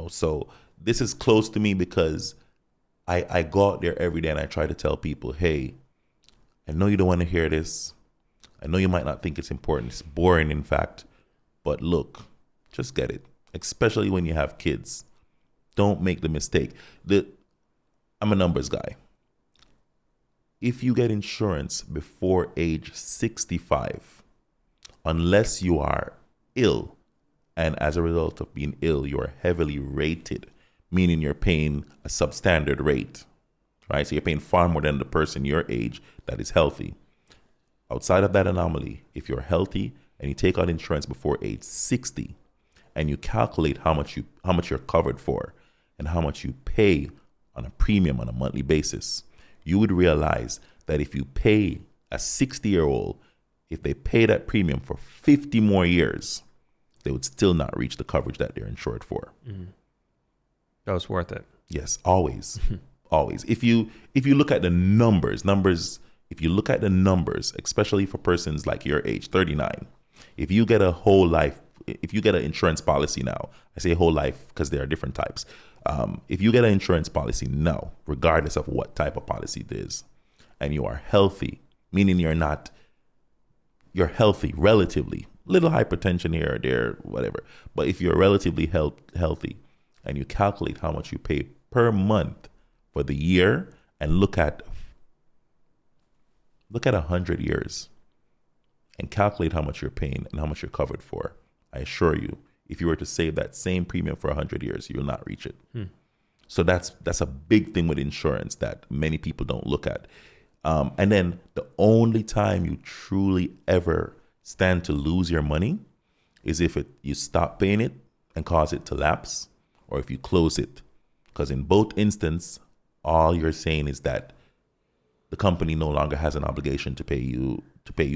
So this is close to me because I go out there every day and I try to tell people, hey, I know you don't want to hear this. I know you might not think it's important. It's boring, in fact. But look, just get it, especially when you have kids. Don't make the mistake. I'm a numbers guy. If you get insurance before age 65, unless you are ill, and as a result of being ill, you are heavily rated, meaning you're paying a substandard rate, right? So you're paying far more than the person your age that is healthy. Outside of that anomaly, if you're healthy and you take out insurance before age 60, and you calculate how much you're covered for and how much you pay on a premium on a monthly basis, you would realize that if you pay a 60-year-old, if they pay that premium for 50 more years, they would still not reach the coverage that they're insured for. That was worth it. Yes, always. Always. If you look at the numbers, if you look at the numbers, especially for persons like your age, 39, if you get an insurance policy now, I say whole life because there are different types. If you get an insurance policy now, regardless of what type of policy it is, and you are healthy, meaning you're healthy relatively, little hypertension here or there, whatever. But if you're relatively healthy and you calculate how much you pay per month for the year and look at 100 years and calculate how much you're paying and how much you're covered for, I assure you, if you were to save that same premium for 100 years, you'll not reach it. So that's a big thing with insurance that many people don't look at. And then the only time you truly ever stand to lose your money is if you stop paying it and cause it to lapse, or if you close it. Because in both instances, all you're saying is that the company no longer has an obligation to pay you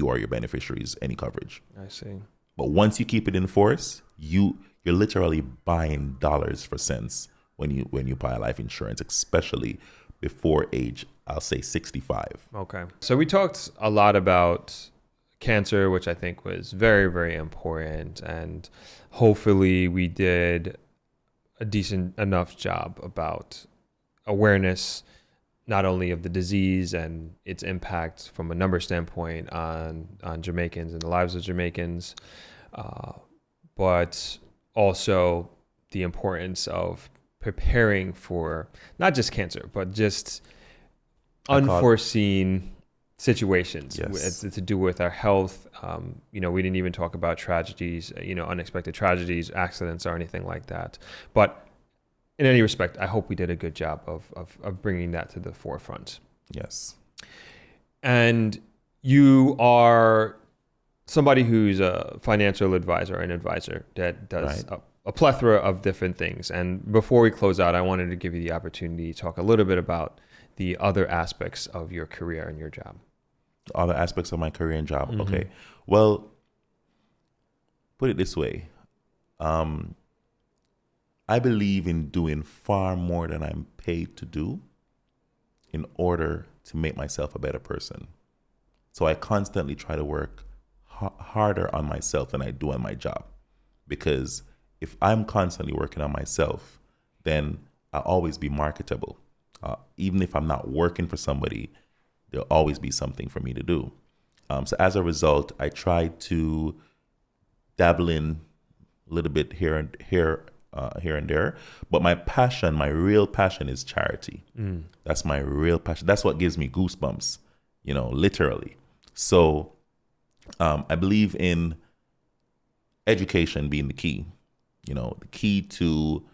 or your beneficiaries any coverage. I see. But once you keep it in force, you're literally buying dollars for cents when you buy life insurance, especially before age, I'll say 65. Okay. So we talked a lot about cancer, which I think was very, very important. And hopefully we did a decent enough job about awareness, not only of the disease and its impact from a number standpoint on Jamaicans and the lives of Jamaicans, but also the importance of preparing for not just cancer, but just unforeseen situations. Yes. to do with our health. We didn't even talk about tragedies, unexpected tragedies, accidents, or anything like that. But in any respect, I hope we did a good job of bringing that to the forefront. Yes. And you are somebody who's a financial advisor, an advisor that does a plethora of different things. And before we close out, I wanted to give you the opportunity to talk a little bit about the other aspects of your career and your job. Other aspects of my career and job. Mm-hmm. Okay. Well, put it this way. I I believe in doing far more than I'm paid to do in order to make myself a better person. So I constantly try to work harder on myself than I do on my job. Because if I'm constantly working on myself, then I'll always be marketable. Even if I'm not working for somebody, there'll always be something for me to do. So as a result, I try to dabble in a little bit here and there. But my real passion is charity. That's my real passion. That's what gives me goosebumps, literally. So I believe in education being the key, the key to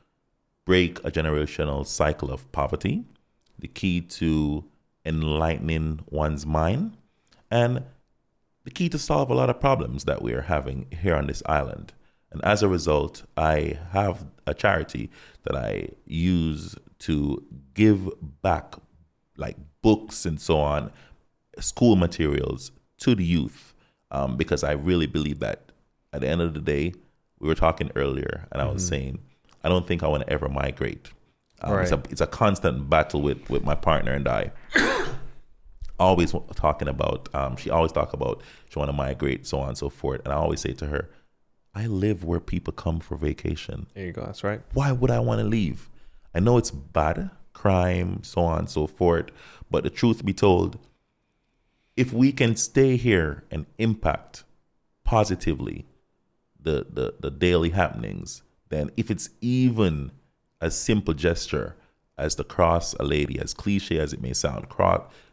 break a generational cycle of poverty, the key to enlightening one's mind, and the key to solve a lot of problems that we are having here on this island. And as a result, I have a charity that I use to give back, like books and so on, school materials to the youth, because I really believe that at the end of the day, we were talking earlier, and I was saying, I don't think I want to ever migrate. Right. It's a constant battle with my partner and I. Always talking about, she always talk about she want to migrate, so on and so forth. And I always say to her, I live where people come for vacation. There you go. That's right. Why would I want to leave? I know it's bad, crime, so on and so forth. But the truth be told, if we can stay here and impact positively the daily happenings, then if it's even a simple gesture as to cross a lady, as cliche as it may sound,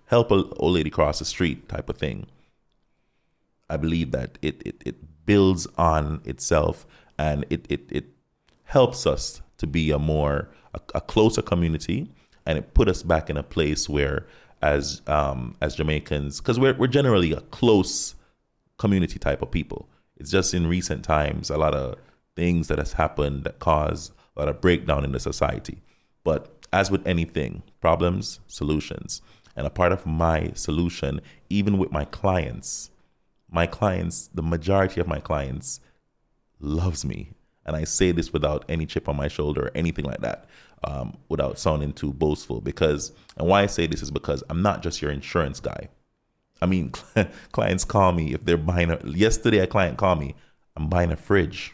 help a old lady cross the street type of thing, I believe that it builds on itself, and it helps us to be a closer community, and it put us back in a place where as Jamaicans, because we're generally a close community type of people. It's just in recent times a lot of things that has happened that cause a lot of breakdown in the society. But as with anything, problems, solutions. And a part of my solution, even with my clients, the majority of my clients loves me. And I say this without any chip on my shoulder or anything like that, without sounding too boastful. And why I say this is because I'm not just your insurance guy. I mean, clients call me if they're buying yesterday a client called me, I'm buying a fridge.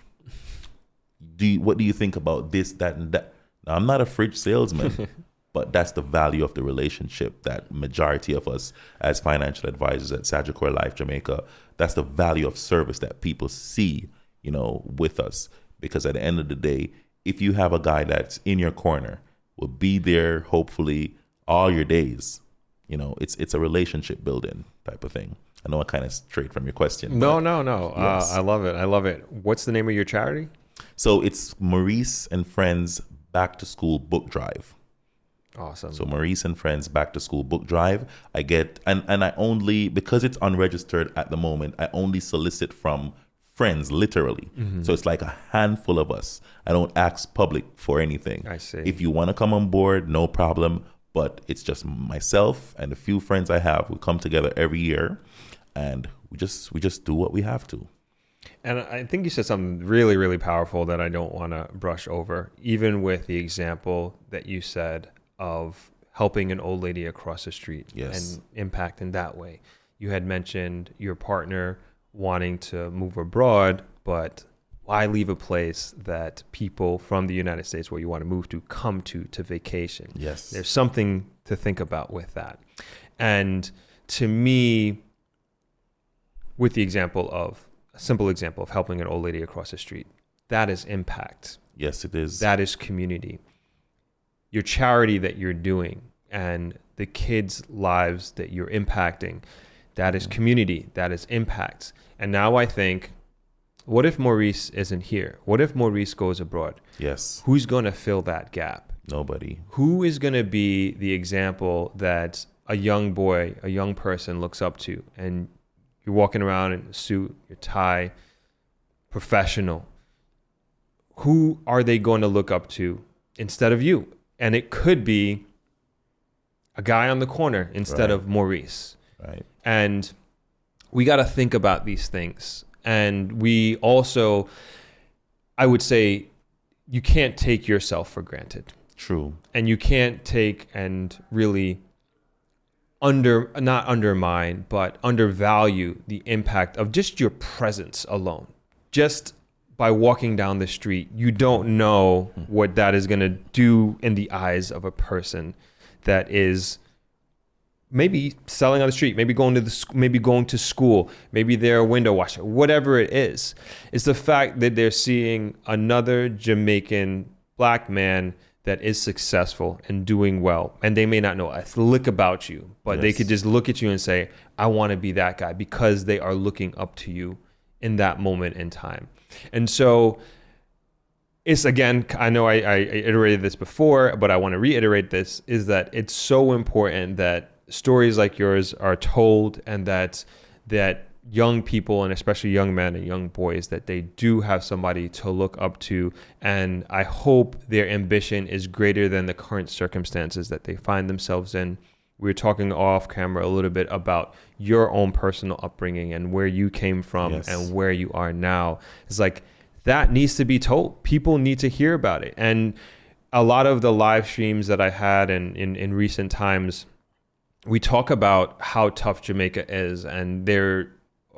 What do you think about this, that, and that? Now, I'm not a fridge salesman, but that's the value of the relationship that majority of us as financial advisors at Sagicor Life Jamaica, that's the value of service that people see, with us. Because at the end of the day, if you have a guy that's in your corner, will be there hopefully all your days, it's a relationship building type of thing. I know I kind of strayed from your question. No. Yes. I love it. What's the name of your charity? So it's Maurice and Friends Back to School Book Drive. Awesome. So Maurice and Friends Back to School Book Drive. I get, and I only, because it's unregistered at the moment, I only solicit from friends, literally. So it's like a handful of us. I don't ask public for anything. I see. If you want to come on board, no problem. But it's just myself and a few friends I have. We come together every year, and we just do what we have to. And I think you said something really, really powerful that I don't want to brush over, even with the example that you said of helping an old lady across the street. Yes. And impact in that way. You had mentioned your partner wanting to move abroad, but why leave a place that people from the United States where you want to move to come to vacation? Yes. There's something to think about with that. And to me, with the a simple example of helping an old lady across the street, that is impact. Yes, it is. That is community. Your charity that you're doing and the kids' lives that you're impacting, that is community, that is impact. And now I think, what if Maurice isn't here? What if Maurice goes abroad? Yes. Who's going to fill that gap? Nobody. Who is going to be the example that a young boy, a young person looks up to? And you're walking around in a suit, your tie, professional. Who are they going to look up to instead of you? And it could be a guy on the corner instead of Maurice. Right. And we got to think about these things. And we also, I would say, you can't take yourself for granted. True. And you can't take and really not undermine, but undervalue the impact of just your presence alone. Just by walking down the street, you don't know what that is going to do in the eyes of a person that is maybe selling on the street, maybe going to school, maybe they're a window washer, whatever it is. It's the fact that they're seeing another Jamaican black man that is successful and doing well. And they may not know a lick about you, but they could just look at you and say, I want to be that guy, because they are looking up to you in that moment in time. And so it's, again, I know I iterated this before, but I want to reiterate this, is that it's so important that stories like yours are told, and that young people, and especially young men and young boys, that they do have somebody to look up to. And I hope their ambition is greater than the current circumstances that they find themselves in. We were talking off camera a little bit about your own personal upbringing and where you came from and where you are now. It's like, that needs to be told. People need to hear about it. And a lot of the live streams that I had in recent times, we talk about how tough Jamaica is, and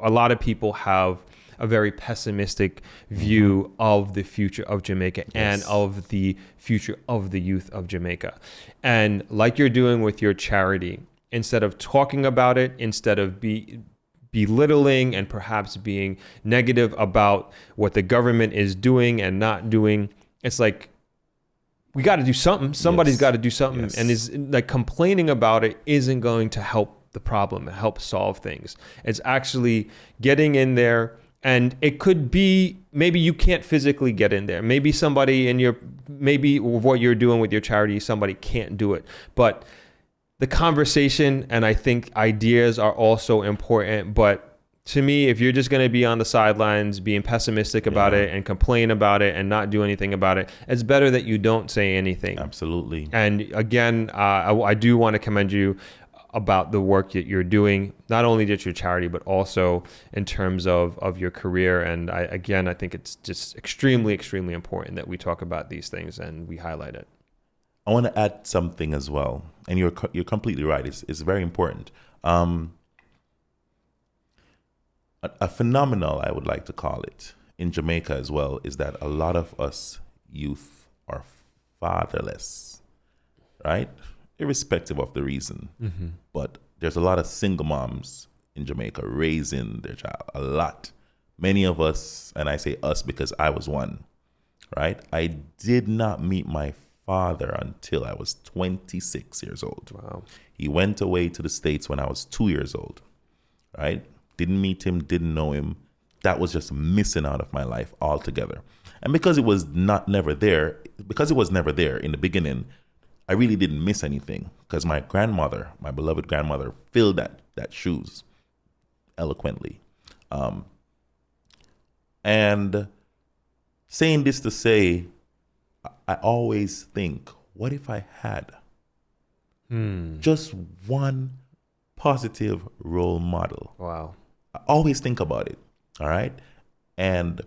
a lot of people have a very pessimistic view of the future of Jamaica and of the future of the youth of Jamaica. And like you're doing with your charity, instead of talking about it, instead of belittling and perhaps being negative about what the government is doing and not doing, it's like, we got to do something. Somebody's got to do something. And is like, complaining about it isn't going to help the problem and help solve things. It's actually getting in there. And it could be, maybe you can't physically get in there. Maybe somebody maybe what you're doing with your charity, somebody can't do it. But the conversation, and I think ideas are also important. But to me, if you're just going to be on the sidelines being pessimistic about it and complain about it and not do anything about it, it's better that you don't say anything. Absolutely. And again, I do want to commend you about the work that you're doing, not only just your charity, but also in terms of your career. And I think it's just extremely, extremely important that we talk about these things and we highlight it. I want to add something as well. And you're completely right. It's very important. A phenomenon, I would like to call it, in Jamaica as well, is that a lot of us youth are fatherless, right? Irrespective of the reason. Mm-hmm. But there's a lot of single moms in Jamaica raising their child, a lot. Many of us, and I say us because I was one, right? I did not meet my father until I was 26 years old. Wow. He went away to the States when I was 2 years old, right? Didn't meet him, didn't know him. That was just missing out of my life altogether. And because it was never there in the beginning, I really didn't miss anything, because my grandmother, my beloved grandmother, filled that shoes eloquently. And saying this to say, I always think, what if I had just one positive role model? Wow. I always think about it, all right? And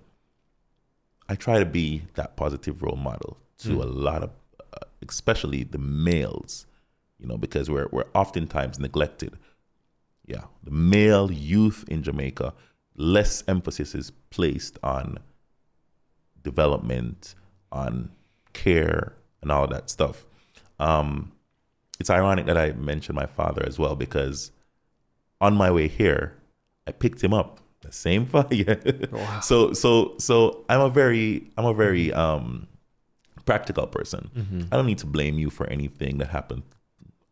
I try to be that positive role model to a lot of, especially the males, because we're oftentimes neglected. Yeah, the male youth in Jamaica, less emphasis is placed on development, on care, and all that stuff. It's ironic that I mentioned my father as well, because on my way here, I picked him up. The same father. Wow. So I'm a very practical person. Mm-hmm. I don't need to blame you for anything that happened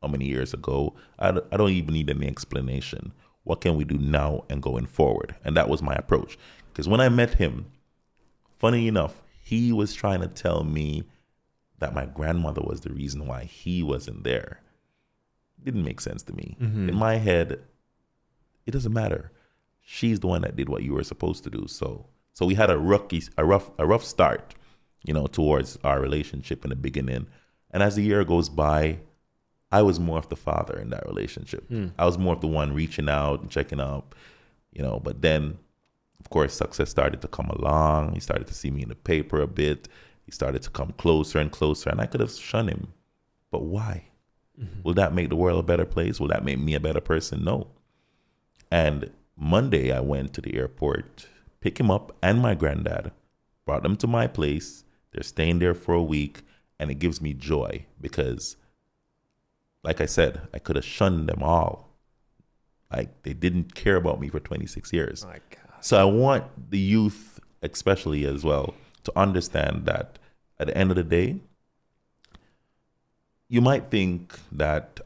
how many years ago. I don't even need any explanation. What can we do now and going forward? And that was my approach. Because when I met him, funny enough, he was trying to tell me that my grandmother was the reason why he wasn't there. It didn't make sense to me. Mm-hmm. In my head, it doesn't matter. She's the one that did what you were supposed to do. So we had a rough start, towards our relationship in the beginning. And as the year goes by, I was more of the father in that relationship. I was more of the one reaching out and checking up, but then, of course, success started to come along. He started to see me in the paper a bit. He started to come closer and closer, and I could have shunned him. But why? Will that make the world a better place? Will that make me a better person? No. And Monday, I went to the airport, pick him up and my granddad, brought them to my place. They're staying there for a week, and it gives me joy because, like I said, I could have shunned them all. Like, they didn't care about me for 26 years. Oh my God. So I want the youth, especially as well, to understand that at the end of the day, you might think that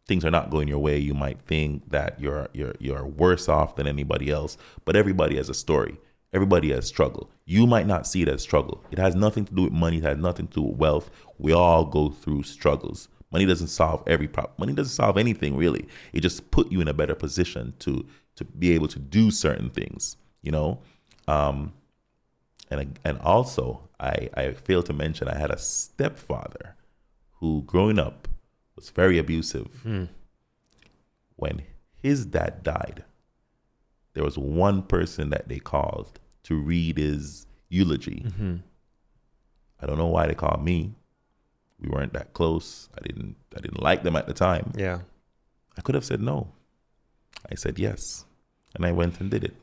things are not going your way. You might think that you're worse off than anybody else, but everybody has a story. Everybody has struggle. You might not see it as struggle. It has nothing to do with money. It has nothing to do with wealth. We all go through struggles. Money doesn't solve every problem. Money doesn't solve anything, really. It just put you in a better position to be able to do certain things, you know? And also, I failed to mention I had a stepfather who, growing up, was very abusive. When his dad died, there was one person that they called to read his eulogy. I don't know why they called me. We weren't that close. I didn't like them at the time. Yeah. I could have said no. I said yes. And I went and did it.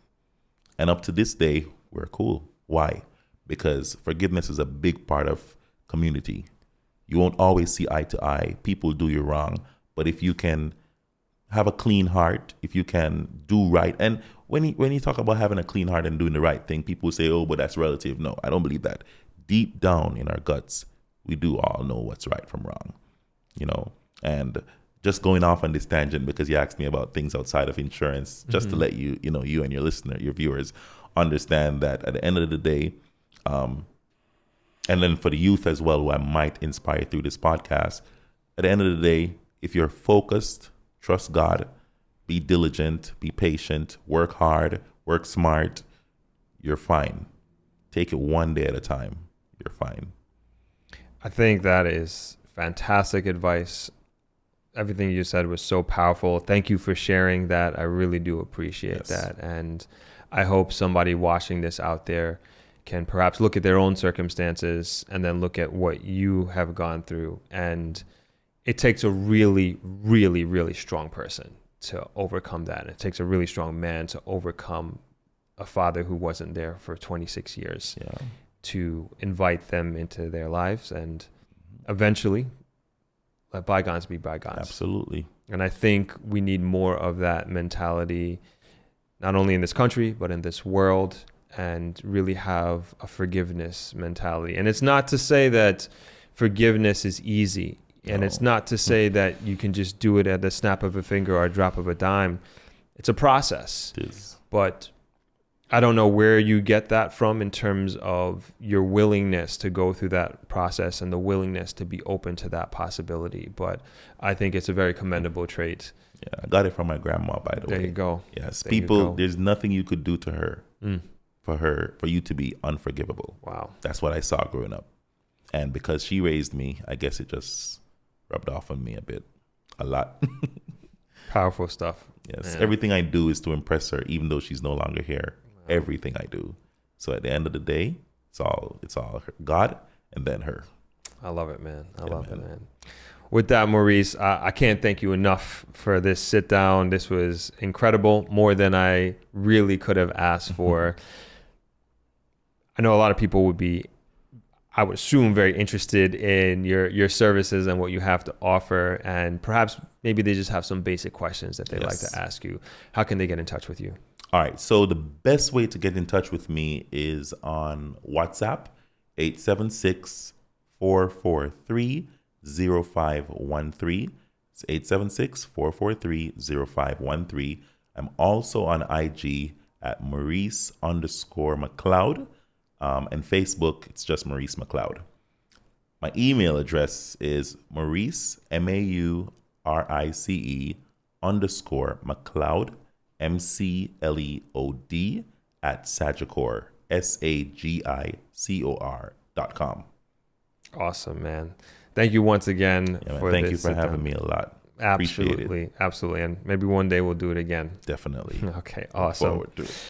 And up to this day, we're cool. Why? Because forgiveness is a big part of community. You won't always see eye to eye. People do you wrong. But if you can have a clean heart, if you can do right. And when you talk about having a clean heart and doing the right thing, people say, oh, but that's relative. No, I don't believe that. Deep down in our guts, we do all know what's right from wrong, you know. And just going off on this tangent because you asked me about things outside of insurance, just to let you and your listener, your viewers, understand that at the end of the day, and then for the youth as well, who I might inspire through this podcast, at the end of the day, if you're focused, trust God, be diligent, be patient, work hard, work smart, you're fine. Take it one day at a time. You're fine. I think that is fantastic advice. Everything you said was so powerful. Thank you for sharing that. I really do appreciate that. And I hope somebody watching this out there can perhaps look at their own circumstances and then look at what you have gone through. And it takes a really, really, really strong person to overcome that. It takes a really strong man to overcome a father who wasn't there for 26 years. Yeah. To invite them into their lives and eventually let bygones be bygones. Absolutely. And I think we need more of that mentality, not only in this country, but in this world, and really have a forgiveness mentality. And it's not to say that forgiveness is easy. And it's not to say that you can just do it at the snap of a finger or a drop of a dime. It's a process. It is. But I don't know where you get that from in terms of your willingness to go through that process and the willingness to be open to that possibility. But I think it's a very commendable trait. Yeah, I got it from my grandma, by the way. There you go. Yes, There you people, go. there's nothing you could do to her for you to be unforgivable. Wow. That's what I saw growing up. And because she raised me, I guess it just rubbed off on me a lot. Powerful stuff. Yes, Man. everything I do is to impress her, even though she's no longer here. Everything I do. So at the end of the day, it's all God and then her. I love it, man. I love it, man. With that, Maurice, I can't thank you enough for this sit down. This was incredible, more than I really could have asked for. I know a lot of people would be, I would assume, very interested in your services and what you have to offer. And perhaps maybe they just have some basic questions that they'd like to ask you. How can they get in touch with you? All right. So the best way to get in touch with me is on WhatsApp, 876-443-0513. It's 876-443-0513. I'm also on IG at Maurice_McLeod. And Facebook, it's just Maurice McLeod. My email address is Maurice, MAURICE _McLeod, MCLEOD at Sagicor, SAGICOR.com. Awesome, man. Thank you once again. Thank you for having me a lot. Absolutely. Absolutely. And maybe one day we'll do it again. Definitely. Okay. Awesome. Look forward to it.